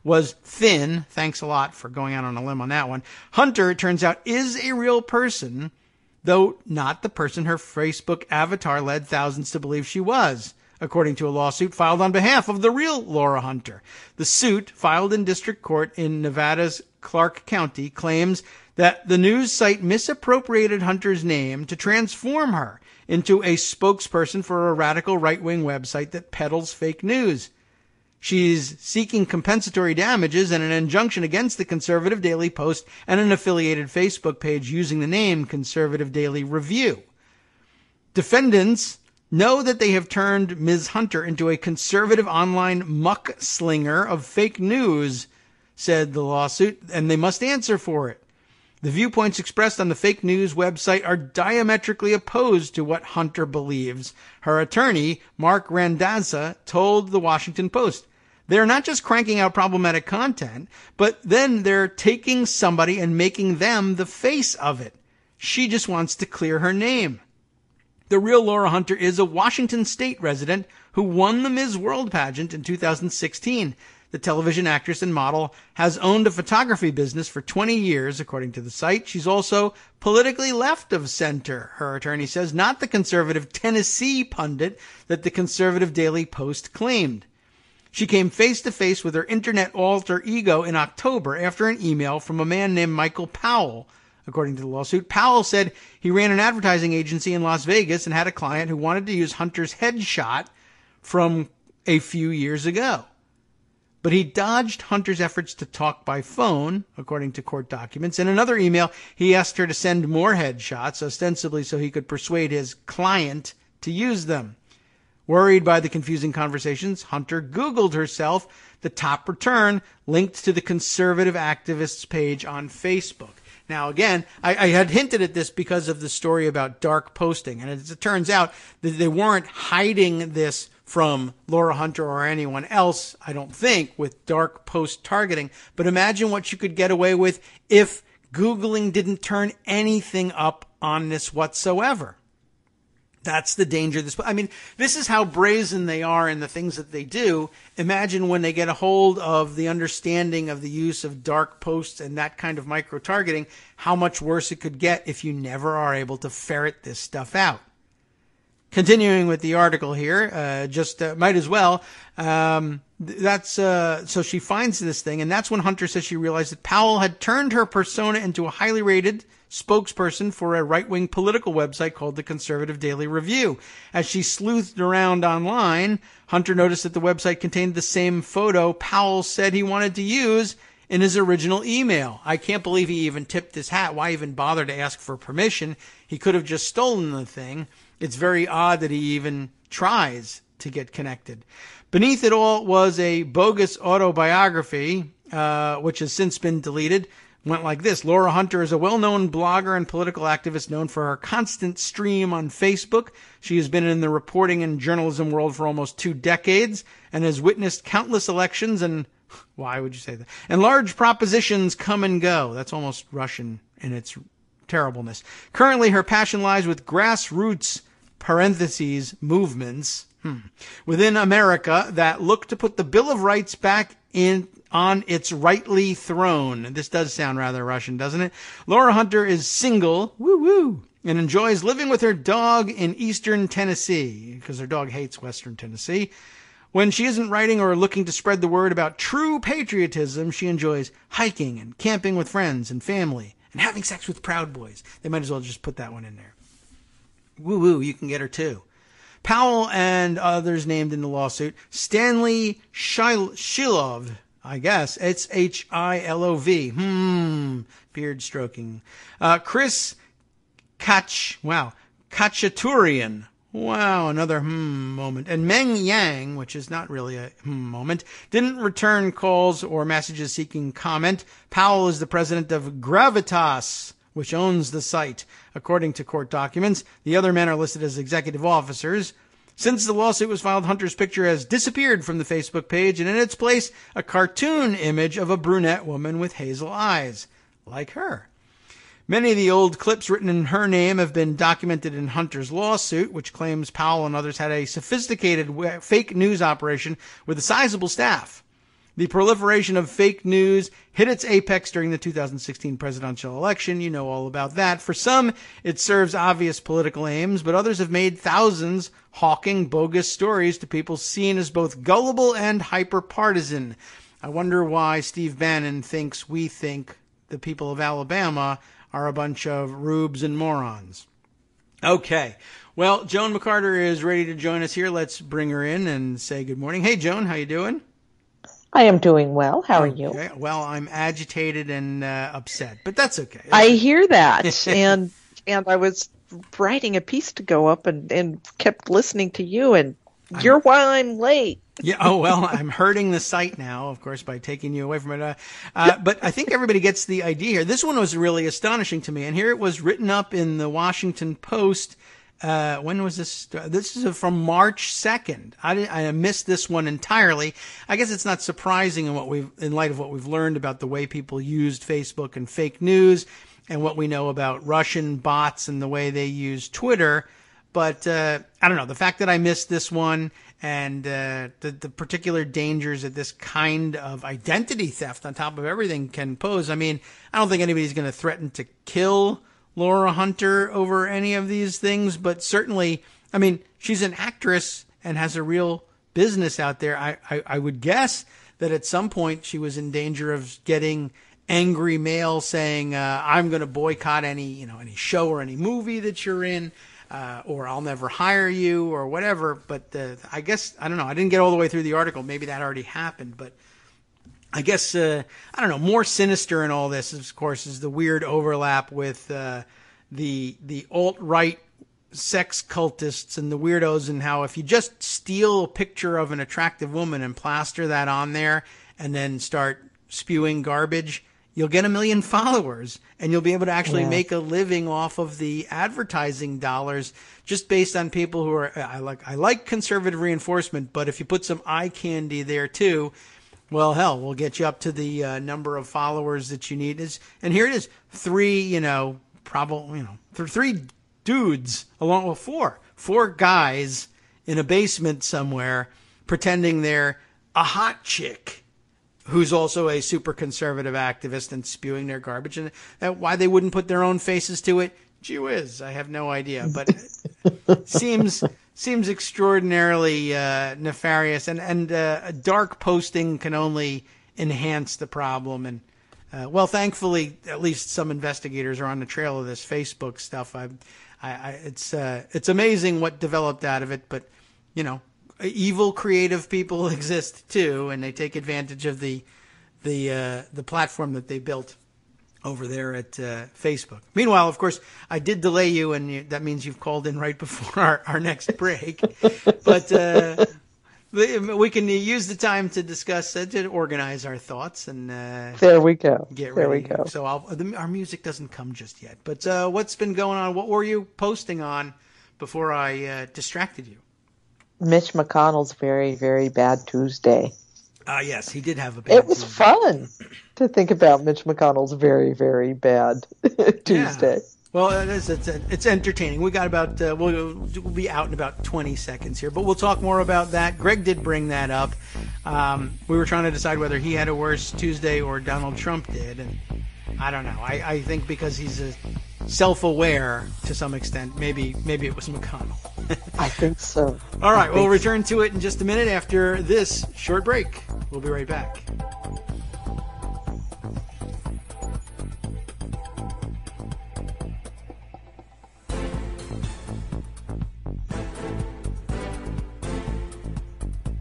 was thin. Thanks a lot for going out on a limb on that one. Hunter, it turns out, is a real person, though not the person her Facebook avatar led thousands to believe she was, according to a lawsuit filed on behalf of the real Laura Hunter. The suit, filed in district court in Nevada's Clark County, claims that the news site misappropriated Hunter's name to transform her into a spokesperson for a radical right-wing website that peddles fake news. She's seeking compensatory damages and an injunction against the Conservative Daily Post and an affiliated Facebook page using the name Conservative Daily Review. Defendants know that they have turned Ms. Hunter into a conservative online muckslinger of fake news, said the lawsuit, and they must answer for it. The viewpoints expressed on the fake news website are diametrically opposed to what Hunter believes. Her attorney, Mark Randazza, told the Washington Post, they're not just cranking out problematic content, but then they're taking somebody and making them the face of it. She just wants to clear her name. The real Laura Hunter is a Washington state resident who won the Ms. World pageant in 2016. The television actress and model has owned a photography business for 20 years, according to the site. She's also politically left of center, her attorney says, not the conservative Tennessee pundit that the Conservative Daily Post claimed. She came face-to-face with her internet alter ego in October after an email from a man named Michael Powell. According to the lawsuit, Powell said he ran an advertising agency in Las Vegas and had a client who wanted to use Hunter's headshot from a few years ago. But he dodged Hunter's efforts to talk by phone, according to court documents. In another email, he asked her to send more headshots, ostensibly so he could persuade his client to use them. Worried by the confusing conversations, Hunter Googled herself. The top return linked to the conservative activists page on Facebook. Now, again, I had hinted at this because of the story about dark posting. And it turns out that they weren't hiding this from Laura Hunter or anyone else, I don't think, with dark post targeting. But imagine what you could get away with if Googling didn't turn anything up on this whatsoever. That's the danger. This is how brazen they are in the things that they do. Imagine when they get a hold of the understanding of the use of dark posts and that kind of micro-targeting, how much worse it could get if you never are able to ferret this stuff out. Continuing with the article here, might as well. So she finds this thing, and that's when Hunter says she realized that Powell had turned her persona into a highly rated spokesperson for a right-wing political website called the Conservative Daily Review. As she sleuthed around online, Hunter noticed that the website contained the same photo Powell said he wanted to use in his original email. I can't believe he even tipped his hat. Why even bother to ask for permission? He could have just stolen the thing. It's very odd that he even tries to get connected. Beneath it all was a bogus autobiography, which has since been deleted. Went like this. Laura Hunter is a well-known blogger and political activist known for her constant stream on Facebook. She has been in the reporting and journalism world for almost 2 decades and has witnessed countless elections and Why would you say that? And large propositions come and go. That's almost Russian in its terribleness. Currently, her passion lies with grassroots parentheses movements within America that look to put the Bill of Rights back on its rightly throne. This does sound rather Russian, doesn't it? Laura Hunter is single, and enjoys living with her dog in eastern Tennessee, because her dog hates western Tennessee. When she isn't writing or looking to spread the word about true patriotism, she enjoys hiking and camping with friends and family and having sex with Proud Boys. They might as well just put that one in there. You can get her too. Powell and others named in the lawsuit. Stanley Shilov, I guess. It's H-I-L-O-V. Beard stroking. Chris Kachaturian. Wow, another moment. And Meng Yang, which is not really a moment, didn't return calls or messages seeking comment. Powell is the president of Gravitas, which owns the site, according to court documents. The other men are listed as executive officers. Since the lawsuit was filed, Hunter's picture has disappeared from the Facebook page, and in its place, a cartoon image of a brunette woman with hazel eyes, like her. Many of the old clips written in her name have been documented in Hunter's lawsuit, which claims Powell and others had a sophisticated fake news operation with a sizable staff. The proliferation of fake news hit its apex during the 2016 presidential election. You know all about that. For some, it serves obvious political aims, but others have made thousands hawking bogus stories to people seen as both gullible and hyper-partisan. I wonder why Steve Bannon thinks we think the people of Alabama are a bunch of rubes and morons. Okay. Well, Joan McCarter is ready to join us here. Let's bring her in and say good morning. Hey, Joan, how you doing? I am doing well. How are you? Well, I'm agitated and upset, but that's okay. I hear that, and I was writing a piece to go up and kept listening to you, and you're why I'm late. Yeah. Oh, well, I'm hurting the site now, of course, by taking you away from it. But I think everybody gets the idea here. This one was really astonishing to me, and here it was written up in the Washington Post. When was this? This is from March 2nd. I missed this one entirely. I guess it's not surprising in light of what we've learned about the way people used Facebook and fake news and what we know about Russian bots and the way they use Twitter. But I don't know. The fact that I missed this one and the particular dangers that this kind of identity theft on top of everything can pose. I mean, I don't think anybody's going to threaten to kill Laura Hunter over any of these things, but certainly, I mean, she's an actress and has a real business out there. I would guess that at some point she was in danger of getting angry mail saying, I'm going to boycott any show or any movie that you're in, or I'll never hire you or whatever. But I guess, I don't know. I didn't get all the way through the article. Maybe that already happened, but I guess, I don't know, more sinister in all this, of course, is the weird overlap with the alt-right sex cultists and the weirdos, and how if you just steal a picture of an attractive woman and plaster that on there and then start spewing garbage, you'll get 1 million followers and you'll be able to actually make a living off of the advertising dollars just based on people who are, I like conservative reinforcement, but if you put some eye candy there too, well, hell, we'll get you up to the number of followers that you need. And here it is, three dudes along with four guys in a basement somewhere pretending they're a hot chick who's also a super conservative activist and spewing their garbage. And why they wouldn't put their own faces to it, gee whiz, I have no idea. But it seems extraordinarily nefarious, and dark posting can only enhance the problem. And well, thankfully, at least some investigators are on the trail of this Facebook stuff. It's amazing what developed out of it, but evil creative people exist too, and they take advantage of the platform that they built over there at Facebook. Meanwhile, of course, I did delay you, and that means you've called in right before our next break. But we can use the time to discuss, to organize our thoughts, and there we go. Get ready. There we go. So our music doesn't come just yet. But what's been going on? What were you posting on before I distracted you? Mitch McConnell's very, very bad Tuesday. Yes, he did have a bad It was Tuesday. fun to think about Mitch McConnell's very, very bad Tuesday. Yeah. Well, it's entertaining. We got about we'll be out in about 20 seconds here, but we'll talk more about that. Greg did bring that up. We were trying to decide whether he had a worse Tuesday or Donald Trump did, and I don't know. I think because he's self-aware to some extent, maybe it was McConnell. I think so. All right, we'll return to it in just a minute after this short break. We'll be right back.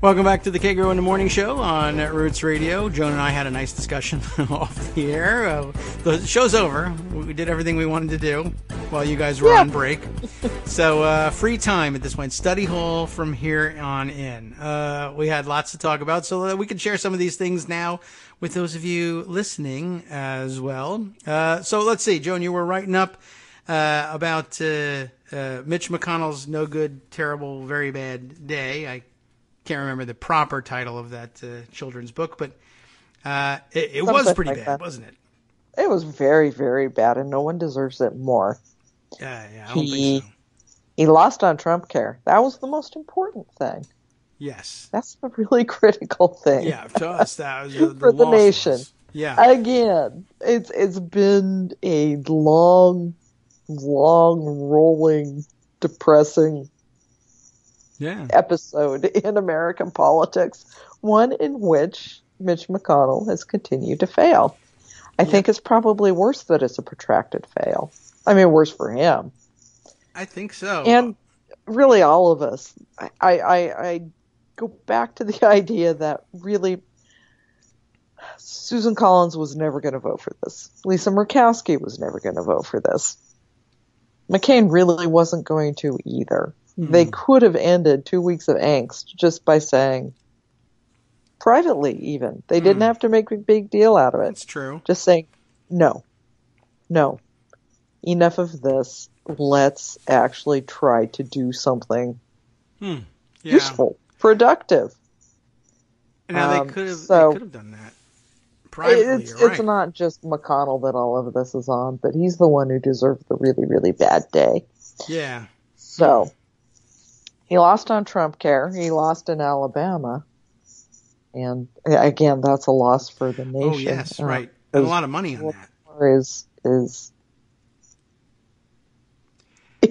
Welcome back to the Kagro in the Morning Show on Roots Radio. Joan and I had a nice discussion off the air. The show's over. We did everything we wanted to do while you guys were on break. So free time at this point. Study hall from here on in. We had lots to talk about, so that we can share some of these things now with those of you listening as well. So let's see. Joan, you were writing up about Mitch McConnell's no good, terrible, very bad day. I can't remember the proper title of that children's book, but it was pretty bad, wasn't it? It was very, very bad, and no one deserves it more. Yeah, I don't think so. He lost on Trump care. That was the most important thing. Yes. That's the really critical thing. Yeah, to us, that was for the nation. Yeah. Again, it's been a long, rolling, depressing episode in American politics, one in which Mitch McConnell has continued to fail. I think it's probably worse that it's a protracted fail. I mean, worse for him. I think so. And really all of us. I go back to the idea that really Susan Collins was never going to vote for this. Lisa Murkowski was never going to vote for this. McCain really wasn't going to either. They could have ended 2 weeks of angst just by saying, privately even, they didn't have to make a big deal out of it. That's true. Just saying, no, enough of this. Let's actually try to do something useful, productive. Now they could have done that privately. It's not just McConnell that all of this is on, but he's the one who deserved the really, really bad day. Yeah. So he lost on Trump care. He lost in Alabama. And again, that's a loss for the nation. Oh, yes, right. And a lot of money on that. Is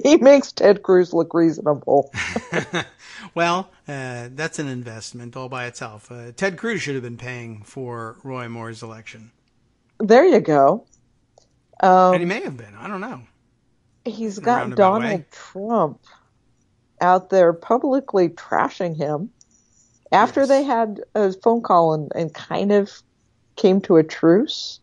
he makes Ted Cruz look reasonable. Well, that's an investment all by itself. Ted Cruz should have been paying for Roy Moore's election. There you go. And he may have been. I don't know. He's got Donald Trump out there publicly trashing him after they had a phone call and kind of came to a truce.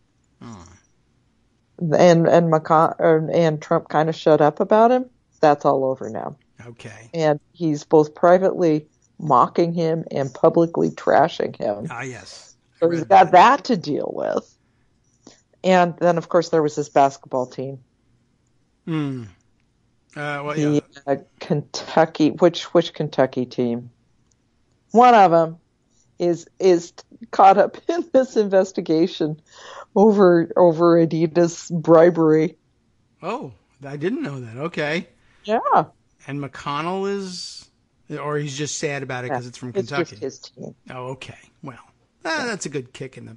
And Trump kind of shut up about him. That's all over now. Okay. And he's both privately mocking him and publicly trashing him. Ah, yes. So he's got that to deal with. And then, of course, there was this basketball team. Kentucky, which Kentucky team? One of them is caught up in this investigation over Adidas bribery. Oh, I didn't know that. Okay. Yeah. And McConnell is, or he's just sad about it because it's from Kentucky. It's just his team. Oh, okay. Well, that's a good kick in the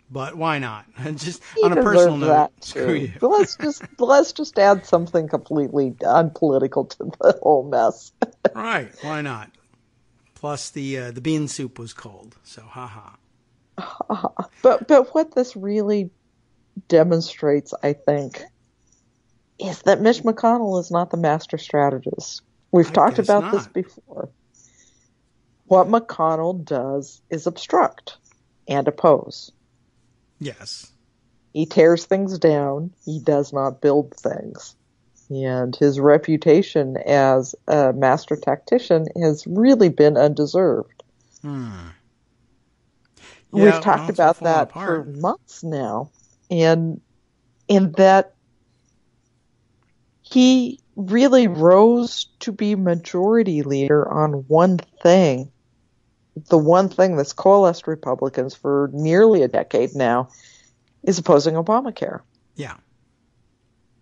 butt. Why not? Just on a personal note, screw you. But let's just add something completely unpolitical to the whole mess. Right? Why not? Plus the bean soup was cold, so haha. But what this really demonstrates, I think, is that Mitch McConnell is not the master strategist. We've talked about this before. What McConnell does is obstruct and oppose. Yes. He tears things down. He does not build things. And his reputation as a master tactician has really been undeserved. We've talked about that for months now. And in that he really rose to be majority leader on one thing the one thing that's coalesced Republicans for nearly a decade now is opposing Obamacare. Yeah.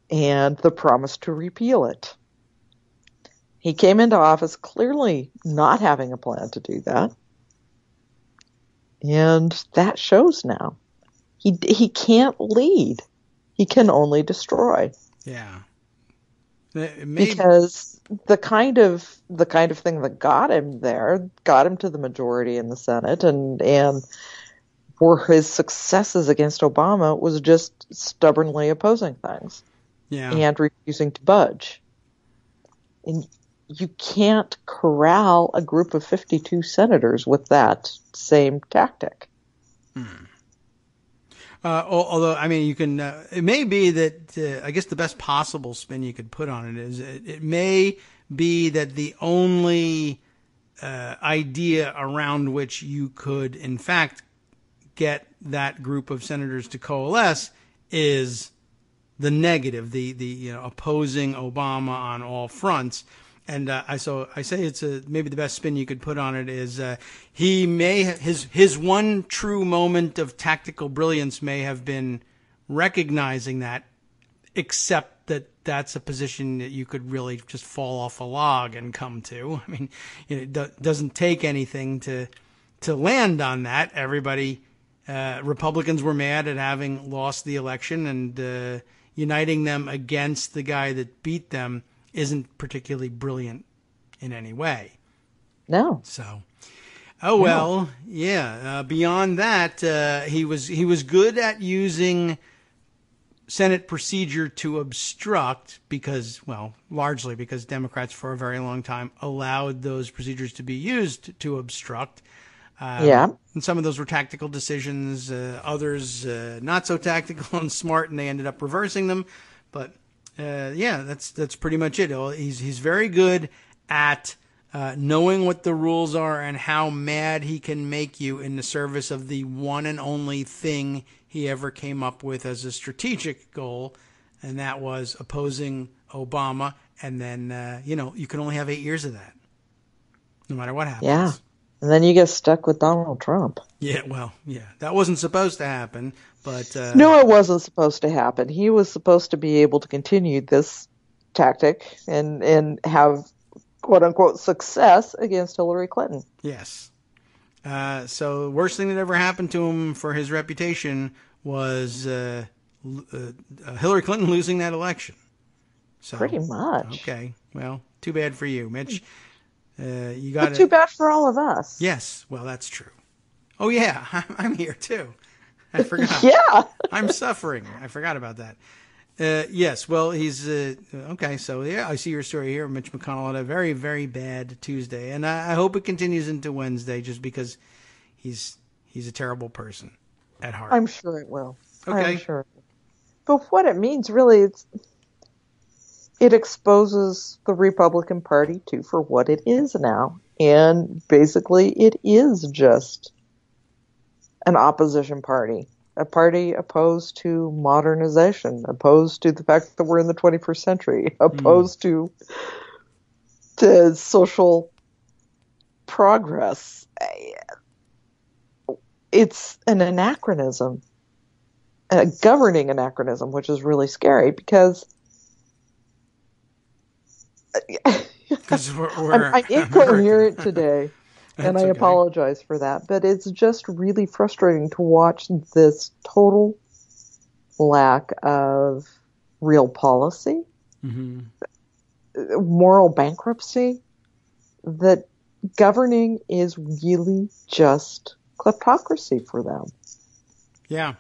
And the promise to repeal it. He came into office clearly not having a plan to do that. And that shows now. He can't lead. He can only destroy. Yeah. Because the kind of thing that got him there, got him to the majority in the Senate, and for his successes against Obama was just stubbornly opposing things. Yeah. And refusing to budge. And you can't corral a group of 52 senators with that same tactic. Although, I mean, you can, it may be that, I guess the best possible spin you could put on it is it may be that the only idea around which you could, in fact, get that group of senators to coalesce is the negative, the opposing Obama on all fronts. And I say it's maybe the best spin you could put on it is he may his one true moment of tactical brilliance may have been recognizing that, except that that's a position that you could really just fall off a log and come to. I mean, it doesn't take anything to land on that. Everybody, Republicans were mad at having lost the election, and uniting them against the guy that beat them isn't particularly brilliant in any way. No. So, well, yeah. Beyond that, he was good at using Senate procedure to obstruct largely because Democrats for a very long time allowed those procedures to be used to obstruct. And some of those were tactical decisions, others not so tactical and smart, and they ended up reversing them. But that's pretty much it. He's very good at knowing what the rules are and how mad he can make you in the service of the one and only thing he ever came up with as a strategic goal, and that was opposing Obama. And then you can only have 8 years of that, no matter what happens. Yeah. And then you get stuck with Donald Trump. Yeah, that wasn't supposed to happen, but... No, it wasn't supposed to happen. He was supposed to be able to continue this tactic and have, quote-unquote, success against Hillary Clinton. Yes. So the worst thing that ever happened to him for his reputation was Hillary Clinton losing that election. So, pretty much. Okay, well, too bad for you, Mitch. You got too bad for all of us. Yes, well, that's true. Oh yeah, I'm here too. I forgot. Yeah, I'm suffering. I forgot about that. Yes, well, he's okay. So yeah, I see your story here. Mitch McConnell had a very, very bad Tuesday, and I hope it continues into Wednesday, just because he's a terrible person at heart. I'm sure it will. Okay, I'm sure. But what it means really, it exposes the Republican Party for what it is now. And basically it is just an opposition party, a party opposed to modernization, opposed to the fact that we're in the 21st century, opposed to social progress. It's an anachronism, a governing anachronism, which is really scary because I'm incoherent today, and I apologize for that. But it's just really frustrating to watch this total lack of real policy, moral bankruptcy, that governing is really just kleptocracy for them. Yeah.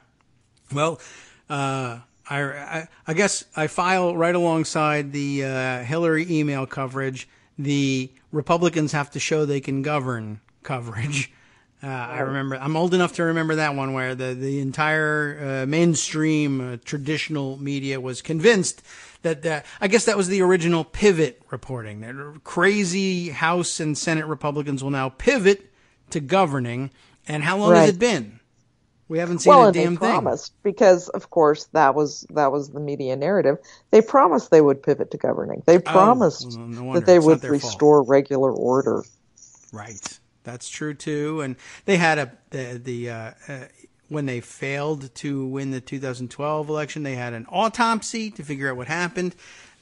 Well, I guess I file right alongside the Hillary email coverage. The Republicans have to show they can govern coverage. I remember, I'm old enough to remember that one, where the entire mainstream traditional media was convinced that I guess that was the original pivot reporting. That crazy House and Senate Republicans will now pivot to governing. And how long has it been? We haven't seen a damn thing. Well, they promised, because of course that was the media narrative. They promised they would pivot to governing. They promised that they would restore regular order. Right. That's true too. And they had when they failed to win the 2012 election, they had an autopsy to figure out what happened.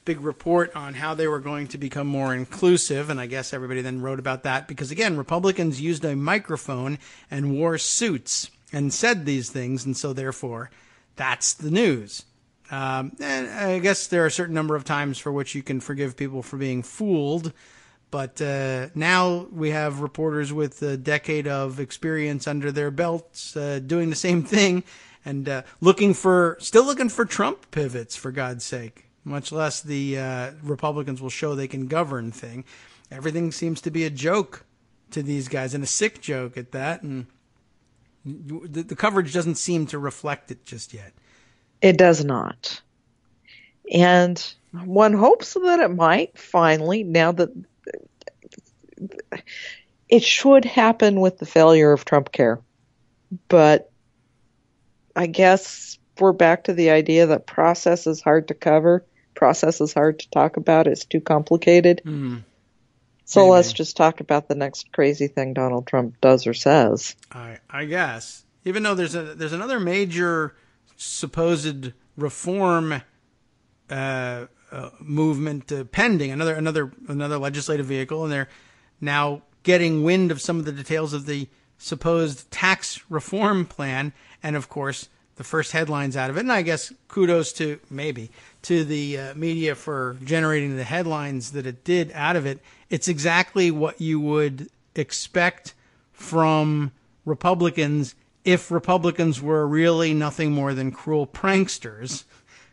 Big report on how they were going to become more inclusive, and I guess everybody then wrote about that because, again, Republicans used a microphone and wore suits and said these things, and so therefore that's the news. And I guess there are a certain number of times for which you can forgive people for being fooled, but now we have reporters with a decade of experience under their belts doing the same thing and still looking for Trump pivots, for God's sake. Much less the Republicans will show they can govern thing. Everything seems to be a joke to these guys, and a sick joke at that, and the coverage doesn't seem to reflect it just yet. It does not. And one hopes that it might finally, now that it should happen with the failure of Trump Care. But I guess we're back to the idea that process is hard to cover. Process is hard to talk about. It's too complicated. So Maybe. Let's just talk about the next crazy thing Donald Trump does or says. I guess. Even though there's another major supposed reform movement pending, another legislative vehicle, and they're now getting wind of some of the details of the supposed tax reform plan, and of course the first headlines out of it. And I guess kudos to the media for generating the headlines that it did out of it. It's exactly what you would expect from Republicans if Republicans were really nothing more than cruel pranksters.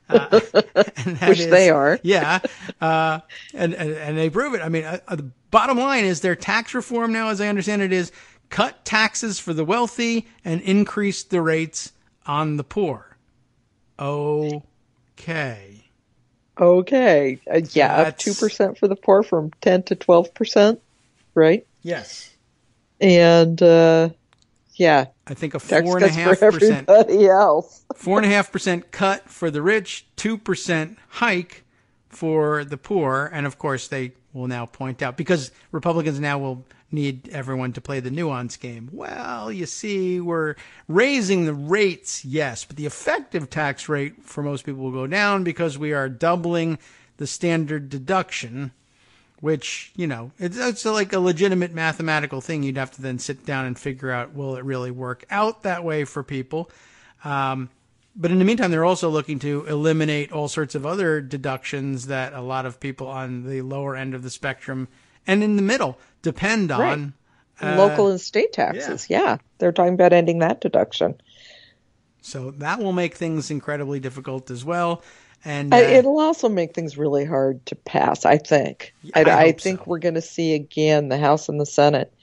Which they are. Yeah. And they prove it. I mean, the bottom line is their tax reform now, as I understand it, is cut taxes for the wealthy and increase the rates on the poor. Okay. Yeah, up 2% for the poor from 10 to 12%, right? Yes. And, yeah. I think a tax 4.5% for everybody else. 4.5% cut for the rich, 2% hike for the poor, and of course they will now point out, because Republicans now will need everyone to play the nuance game. Well, you see, we're raising the rates, yes, but the effective tax rate for most people will go down because we are doubling the standard deduction, which, it's like a legitimate mathematical thing. You'd have to then sit down and figure out, will it really work out that way for people? But in the meantime, they're also looking to eliminate all sorts of other deductions that a lot of people on the lower end of the spectrum and in the middle depend on. Local and state taxes, yeah. They're talking about ending that deduction. So that will make things incredibly difficult as well. And it'll also make things really hard to pass, I think. I think we're going to see again the House and the Senate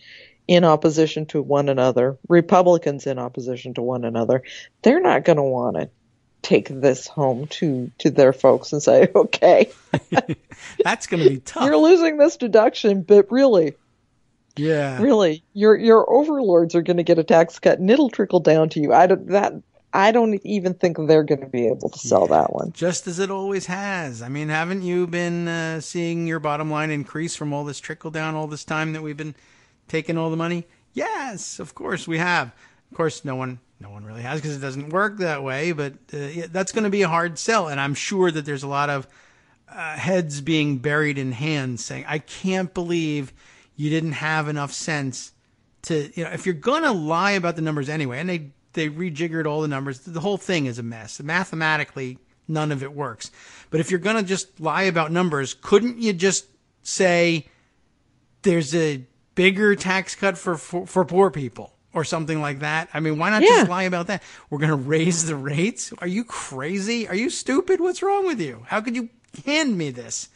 in opposition to one another, Republicans in opposition to one another. They're not going to want to take this home to their folks and say, okay. That's going to be tough. You're losing this deduction, but really, really, your overlords are going to get a tax cut, and it'll trickle down to you. I don't even think they're going to be able to sell that one. Just as it always has. I mean, haven't you been seeing your bottom line increase from all this trickle down all this time that we've been taking all the money? Yes, of course we have. Of course, no one really has, because it doesn't work that way. But that's going to be a hard sell, and I'm sure that there's a lot of heads being buried in hands saying, "I can't believe you didn't have enough sense to, if you're going to lie about the numbers anyway." And they rejiggered all the numbers. The whole thing is a mess. Mathematically, none of it works. But if you're going to just lie about numbers, couldn't you just say there's a bigger tax cut for poor people or something like that? I mean, why not just lie about that? We're going to raise the rates? Are you crazy? Are you stupid? What's wrong with you? How could you hand me this?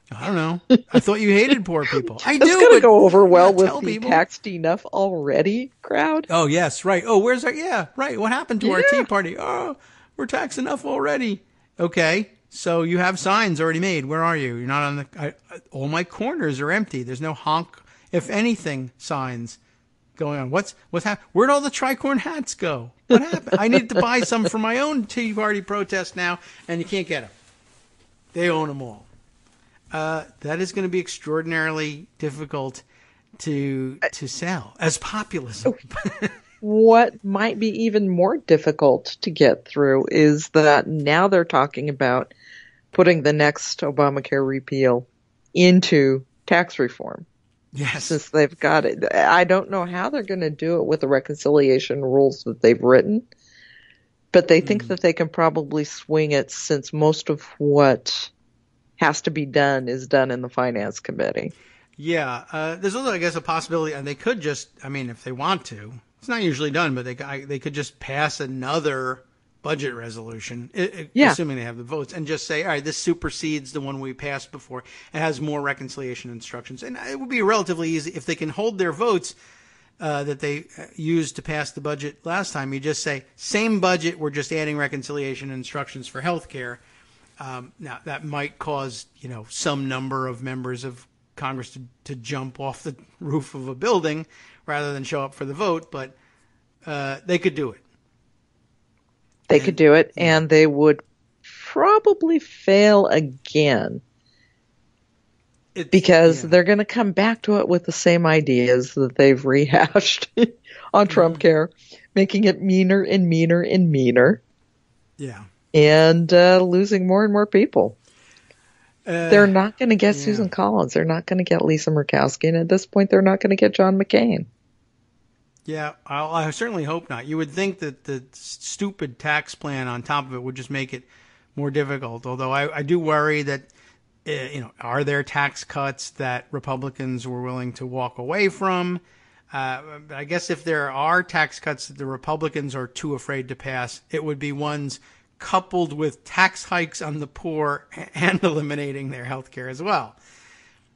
I don't know. I thought you hated poor people. I do. It's going to go over well with the people. taxed enough already crowd. Oh, yes, right. Oh, where's our, right. What happened to our Tea Party? Oh, we're taxed enough already. Okay, so you have signs already made. Where are you? You're not on the, all my corners are empty. There's no honk, if anything, signs going on. What's happened? Where'd all the tricorn hats go? What happened? I need to buy some for my own Tea Party protest now, and you can't get them. They own them all. That is going to be extraordinarily difficult. to sell as populism. What might be even more difficult to get through is that now they're talking about putting the next Obamacare repeal into tax reform. Yes. Since they've got it. I don't know how they're going to do it with the reconciliation rules that they've written, but they think that they can probably swing it since most of what has to be done is done in the Finance Committee. Yeah. There's also, I guess, a possibility, and they could just, I mean, if they want to, it's not usually done, but they could just pass another budget resolution, assuming they have the votes, and just say, all right, this supersedes the one we passed before. It has more reconciliation instructions. And it would be relatively easy if they can hold their votes that they used to pass the budget last time. You just say, same budget, we're just adding reconciliation instructions for health care. Now, that might cause, some number of members of Congress to jump off the roof of a building rather than show up for the vote, but they could do it. They could do it, and they would probably fail again because they're going to come back to it with the same ideas that they've rehashed on Trump care, making it meaner and meaner and meaner. Yeah. And losing more and more people. They're not going to get Susan Collins. They're not going to get Lisa Murkowski. And at this point, they're not going to get John McCain. Yeah, I certainly hope not. You would think that the stupid tax plan on top of it would just make it more difficult. Although I do worry that, are there tax cuts that Republicans were willing to walk away from? I guess if there are tax cuts that the Republicans are too afraid to pass, it would be ones coupled with tax hikes on the poor and eliminating their health care as well.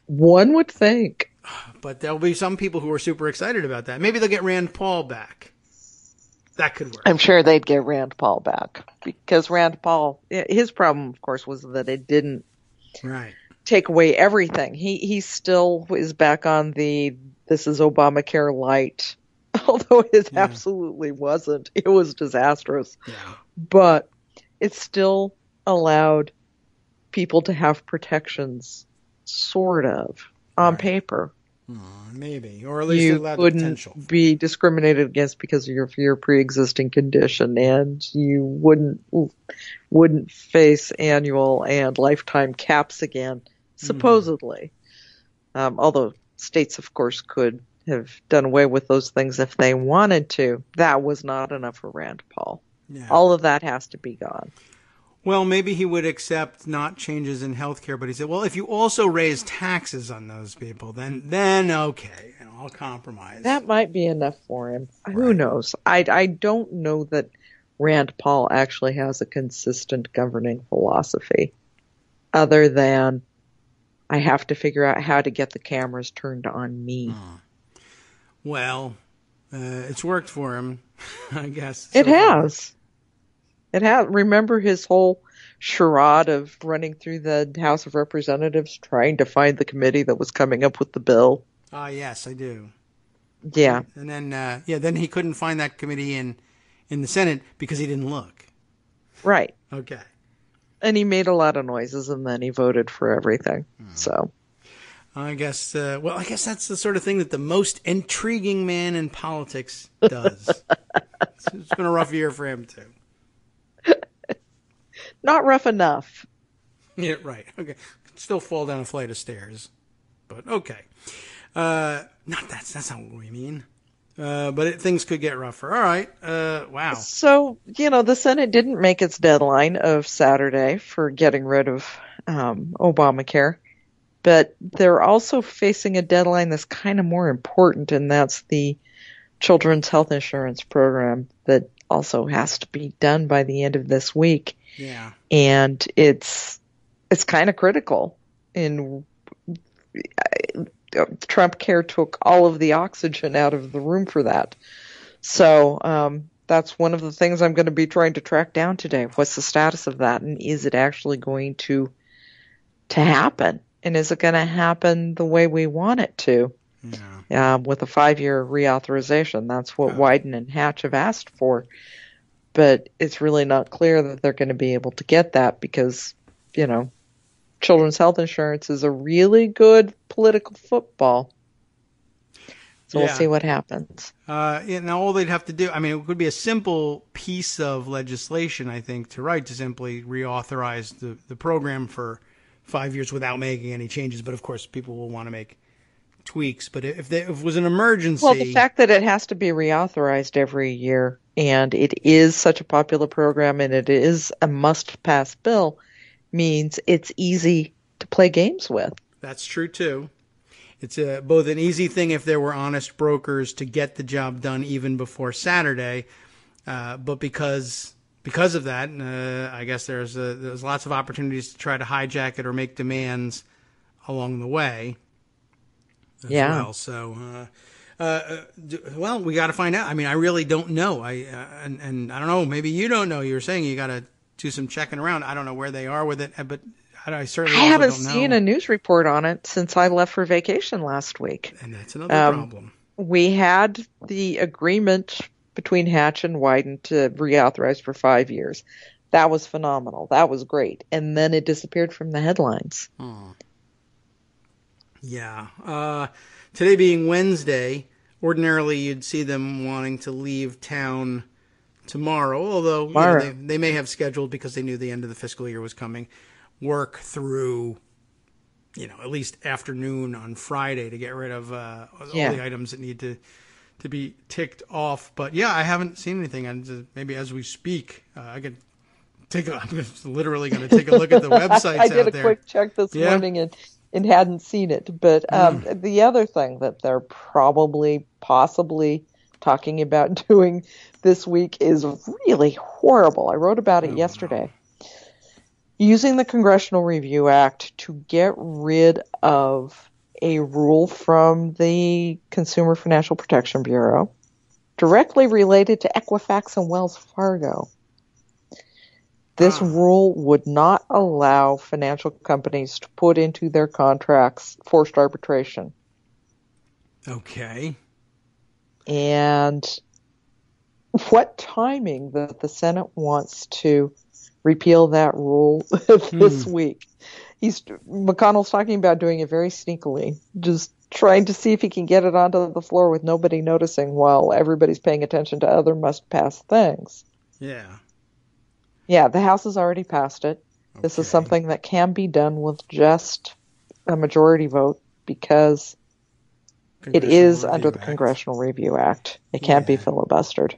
One would think. But there'll be some people who are super excited about that. Maybe they'll get Rand Paul back. That could work. I'm sure they'd get Rand Paul back. Because Rand Paul, his problem, of course, was that it didn't take away everything. He still is back on this is Obamacare light. Although it absolutely wasn't. It was disastrous. Yeah. But it still allowed people to have protections, sort of. On paper, maybe, or at least you wouldn't be discriminated against because of your pre-existing condition, and you wouldn't face annual and lifetime caps again, supposedly. Although states, of course, could have done away with those things if they wanted to. That was not enough for Rand Paul. Yeah. All of that has to be gone. Well, maybe he would accept not changes in health care, but he said, well, if you also raise taxes on those people, then okay, I'll compromise. That might be enough for him. Right. Who knows? I don't know that Rand Paul actually has a consistent governing philosophy other than I have to figure out how to get the cameras turned on me. Well, it's worked for him, I guess. It has. It has. Remember his whole charade of running through the House of Representatives trying to find the committee that was coming up with the bill? Yes, I do. Yeah. And then, then he couldn't find that committee in the Senate because he didn't look. Right. Okay. And he made a lot of noises, and then he voted for everything. So. I guess that's the sort of thing that the most intriguing man in politics does. It's been a rough year for him, too. Not rough enough. Yeah, right. Okay. Still fall down a flight of stairs. But okay. That's not what we mean. But things could get rougher. All right. Wow. So, the Senate didn't make its deadline of Saturday for getting rid of Obamacare. But they're also facing a deadline that's kind of more important, and that's the Children's Health Insurance Program that also has to be done by the end of this week. Yeah. And it's kind of critical. Trump care took all of the oxygen out of the room for that. So that's one of the things I'm going to be trying to track down today. What's the status of that? And is it actually going to happen? And is it going to happen the way we want it to? Yeah. With a 5-year reauthorization. That's what Wyden and Hatch have asked for. But it's really not clear that they're going to be able to get that because, children's health insurance is a really good political football. So we'll see what happens. All they'd have to do, I mean, it would be a simple piece of legislation, I think, to write to simply reauthorize the program for 5 years without making any changes. But of course, people will want to make tweaks. But if it was an emergency, well, the fact that it has to be reauthorized every year, and it is such a popular program, and it is a must-pass bill, means it's easy to play games with. That's true too. It's both an easy thing if there were honest brokers to get the job done even before Saturday, but because of that, I guess there's lots of opportunities to try to hijack it or make demands along the way as well. So, well, we got to find out. I mean, I really don't know. And I don't know. Maybe you don't know. You were saying you got to do some checking around. I don't know where they are with it, but I certainly I haven't don't know. seen a news report on it since I left for vacation last week. And that's another problem. We had the agreement between Hatch and Wyden to reauthorize for 5 years. That was phenomenal. That was great. And then it disappeared from the headlines. Yeah. Today being Wednesday, ordinarily you'd see them wanting to leave town tomorrow, although you know, they may have scheduled, because they knew the end of the fiscal year was coming, work through, at least afternoon on Friday to get rid of all the items that need to be ticked off. But yeah, I haven't seen anything. And maybe as we speak, I'm literally going to take a look at the websites I did out there. A quick check this morning and hadn't seen it. But the other thing that they're possibly talking about doing this week is really horrible. I wrote about it yesterday. No. Using the Congressional Review Act to get rid of a rule from the Consumer Financial Protection Bureau directly related to Equifax and Wells Fargo. This rule would not allow financial companies to put into their contracts forced arbitration. Okay. And what timing that the Senate wants to repeal that rule this week. McConnell's talking about doing it very sneakily, just trying to see if he can get it onto the floor with nobody noticing while everybody's paying attention to other must-pass things. Yeah. Yeah, the House has already passed it. Okay. This is something that can be done with just a majority vote because it is under the Congressional Review Act. It can't be filibustered.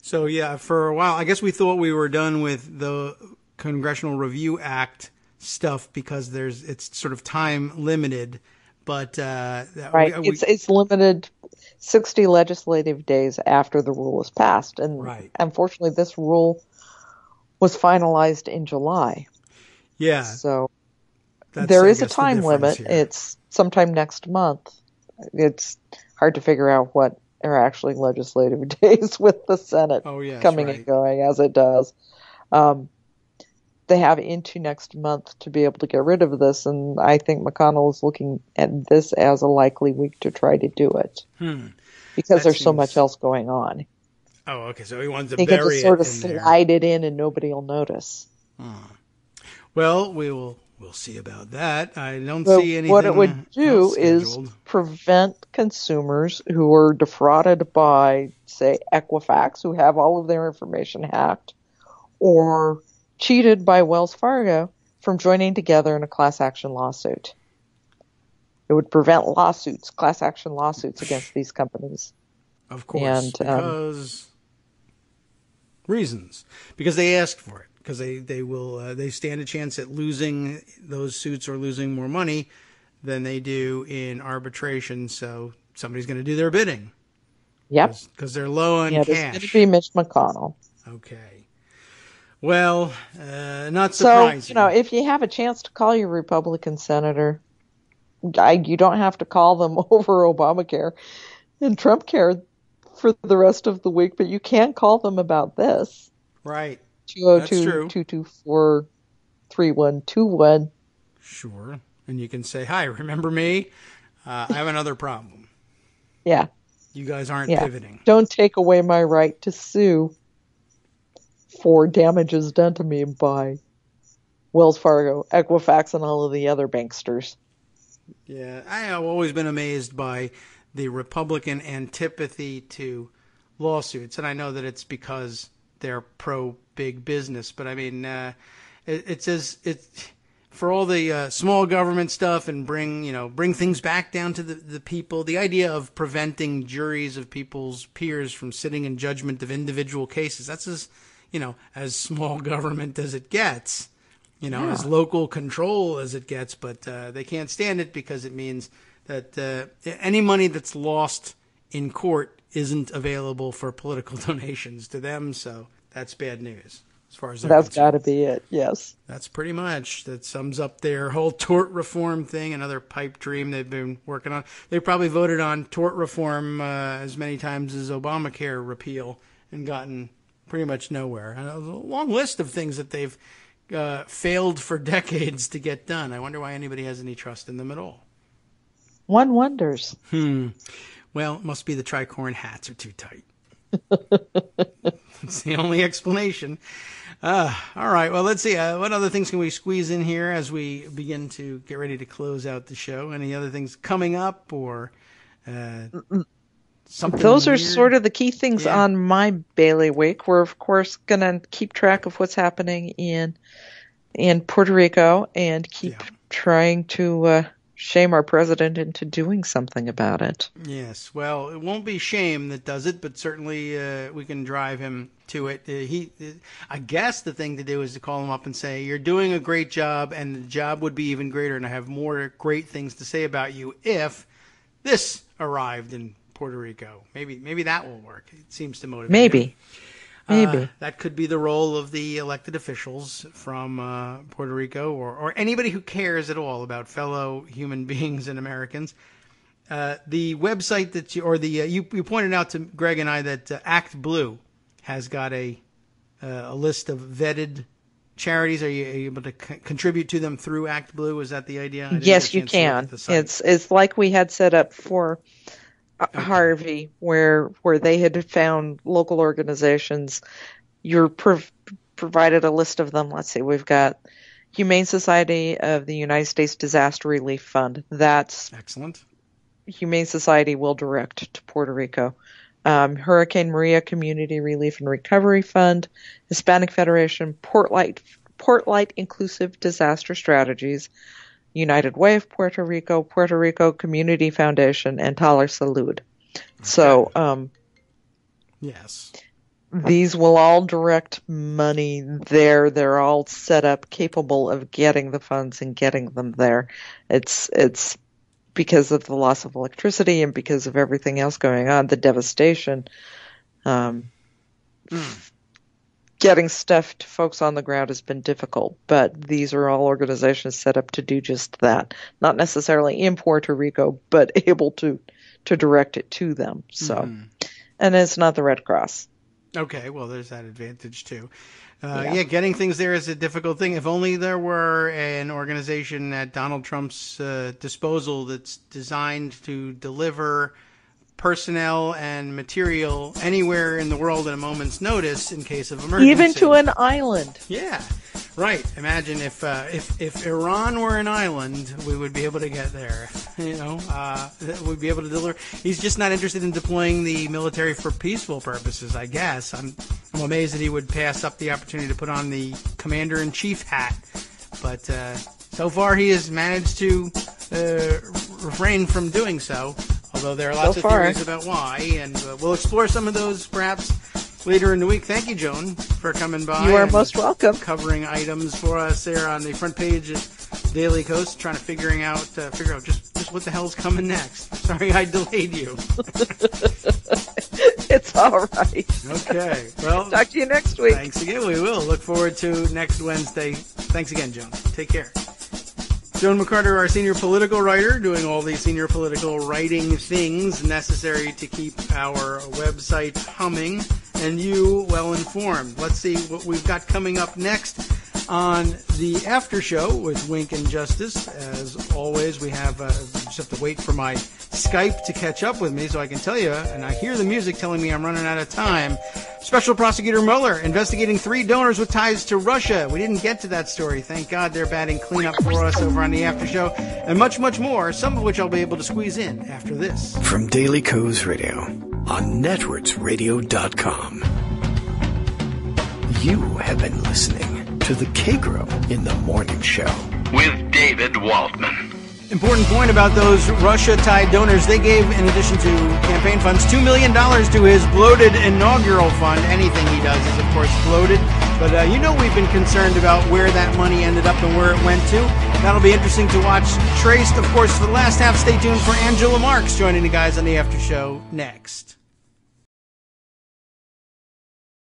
So, yeah, for a while, I guess we thought we were done with the Congressional Review Act stuff because it's sort of time limited. But it's limited 60 legislative days after the rule is passed. And unfortunately, this rule was finalized in July. Yeah. So there is a time limit. Here. It's sometime next month. It's hard to figure out what are actually legislative days with the Senate coming and going as it does. They have into next month to be able to get rid of this, and I think McConnell is looking at this as a likely week to try to do it because there's so much else going on. Oh, okay. So he wants to bury it. He can just sort of slide it in, and nobody will notice. Well, we'll see about that. I don't see anything. What it would do is prevent consumers who are defrauded by, say, Equifax, who have all of their information hacked, or cheated by Wells Fargo from joining together in a class action lawsuit. It would prevent class action lawsuits against these companies. Of course, because they asked for it. Because they stand a chance at losing those suits or losing more money than they do in arbitration. So somebody's going to do their bidding. Yep. Because they're low on cash. It's going to be Mitch McConnell. Okay. Well, not surprising. So, if you have a chance to call your Republican senator, you don't have to call them over Obamacare and Trump care for the rest of the week, but you can call them about this. Right. 202-224-3121. Sure. And you can say, hi, remember me? I have another problem. Yeah. You guys aren't pivoting. Don't take away my right to sue for damages done to me by Wells Fargo, Equifax, and all of the other banksters. Yeah. I have always been amazed by the Republican antipathy to lawsuits. And I know that it's because they're pro-big business, but I mean, it says it's for all the small government stuff and bring things back down to the people. The idea of preventing juries of people's peers from sitting in judgment of individual cases. That's as small government as it gets, as local control as it gets. But they can't stand it because it means that any money that's lost in court isn't available for political donations to them. So that's bad news. As far as that's got to be it, yes. That sums up their whole tort reform thing, another pipe dream they've been working on. They probably voted on tort reform as many times as Obamacare repeal and gotten pretty much nowhere. And a long list of things that they've failed for decades to get done. I wonder why anybody has any trust in them at all. One wonders. Well, it must be the tricorn hats are too tight. It's the only explanation. All right. Well, let's see. What other things can we squeeze in here as we begin to get ready to close out the show? Any other things coming up or something? Those are weird? Sort of the key things on my bailiwick. We're, of course, going to keep track of what's happening in Puerto Rico and keep trying to shame our president into doing something about it. Yes. Well, it won't be shame that does it, but certainly we can drive him to it. I guess the thing to do is to call him up and say, you're doing a great job, and the job would be even greater, and I have more great things to say about you if this arrived in Puerto Rico. Maybe that will work. It seems to motivate him. Maybe. That could be the role of the elected officials from Puerto Rico or anybody who cares at all about fellow human beings and Americans. The website that you pointed out to Greg and I that Act Blue has got a list of vetted charities. Are you able to contribute to them through Act Blue? Is that the idea? Yes, you can. It's like we had set up for Harvey, where they had found local organizations. You're provided a list of them. Let's see, we've got Humane Society of the United States Disaster Relief Fund. That's excellent. Humane Society will direct to Puerto Rico. Hurricane Maria Community Relief and Recovery Fund, Hispanic Federation, Port Light Inclusive Disaster Strategies, United Way of Puerto Rico Community Foundation, and Taller Salud. Okay. So, yes, these will all direct money there. They're all set up, capable of getting the funds and getting them there. It's because of the loss of electricity and because of everything else going on, the devastation. Getting stuff to folks on the ground has been difficult, but these are all organizations set up to do just that. Not necessarily in Puerto Rico, but able to direct it to them. So, and it's not the Red Cross. Okay, well, there's that advantage too. Getting things there is a difficult thing. If only there were an organization at Donald Trump's disposal that's designed to deliver personnel and material anywhere in the world at a moment's notice in case of emergency. Even to an island. Yeah, right. Imagine if Iran were an island, we would be able to get there. We'd be able to deliver. He's just not interested in deploying the military for peaceful purposes, I guess. I'm amazed that he would pass up the opportunity to put on the commander-in-chief hat. But so far he has managed to refrain from doing so. Although there are lots of theories about why, and we'll explore some of those perhaps later in the week. Thank you, Joan, for coming by. You are most welcome. Covering items for us there on the front page of Daily Coast, trying to figure out just what the hell's coming next. Sorry I delayed you. It's all right. Okay. Well, talk to you next week. Thanks again. We will. Look forward to next Wednesday. Thanks again, Joan. Take care. Joan McCarter, our senior political writer, doing all the senior political writing things necessary to keep our website humming and you well informed. Let's see what we've got coming up next on the after show with Wink and Justice. As always, we have just have to wait for my Skype to catch up with me so I can tell you, and I hear the music telling me I'm running out of time. Special Prosecutor Mueller investigating 3 donors with ties to Russia. We didn't get to that story. Thank God they're batting cleanup for us over on the after show. And much, much more, some of which I'll be able to squeeze in after this. From Daily Kos Radio on netrootsradio.com. You have been listening to the Kagro in the Morning Show with David Waldman. Important point about those Russia-tied donors. They gave, in addition to campaign funds, $2 million to his bloated inaugural fund. Anything he does is, of course, bloated. But we've been concerned about where that money ended up and where it went to. That'll be interesting to watch traced. Of course, for the last half, stay tuned for Angela Marks joining the guys on the after show next.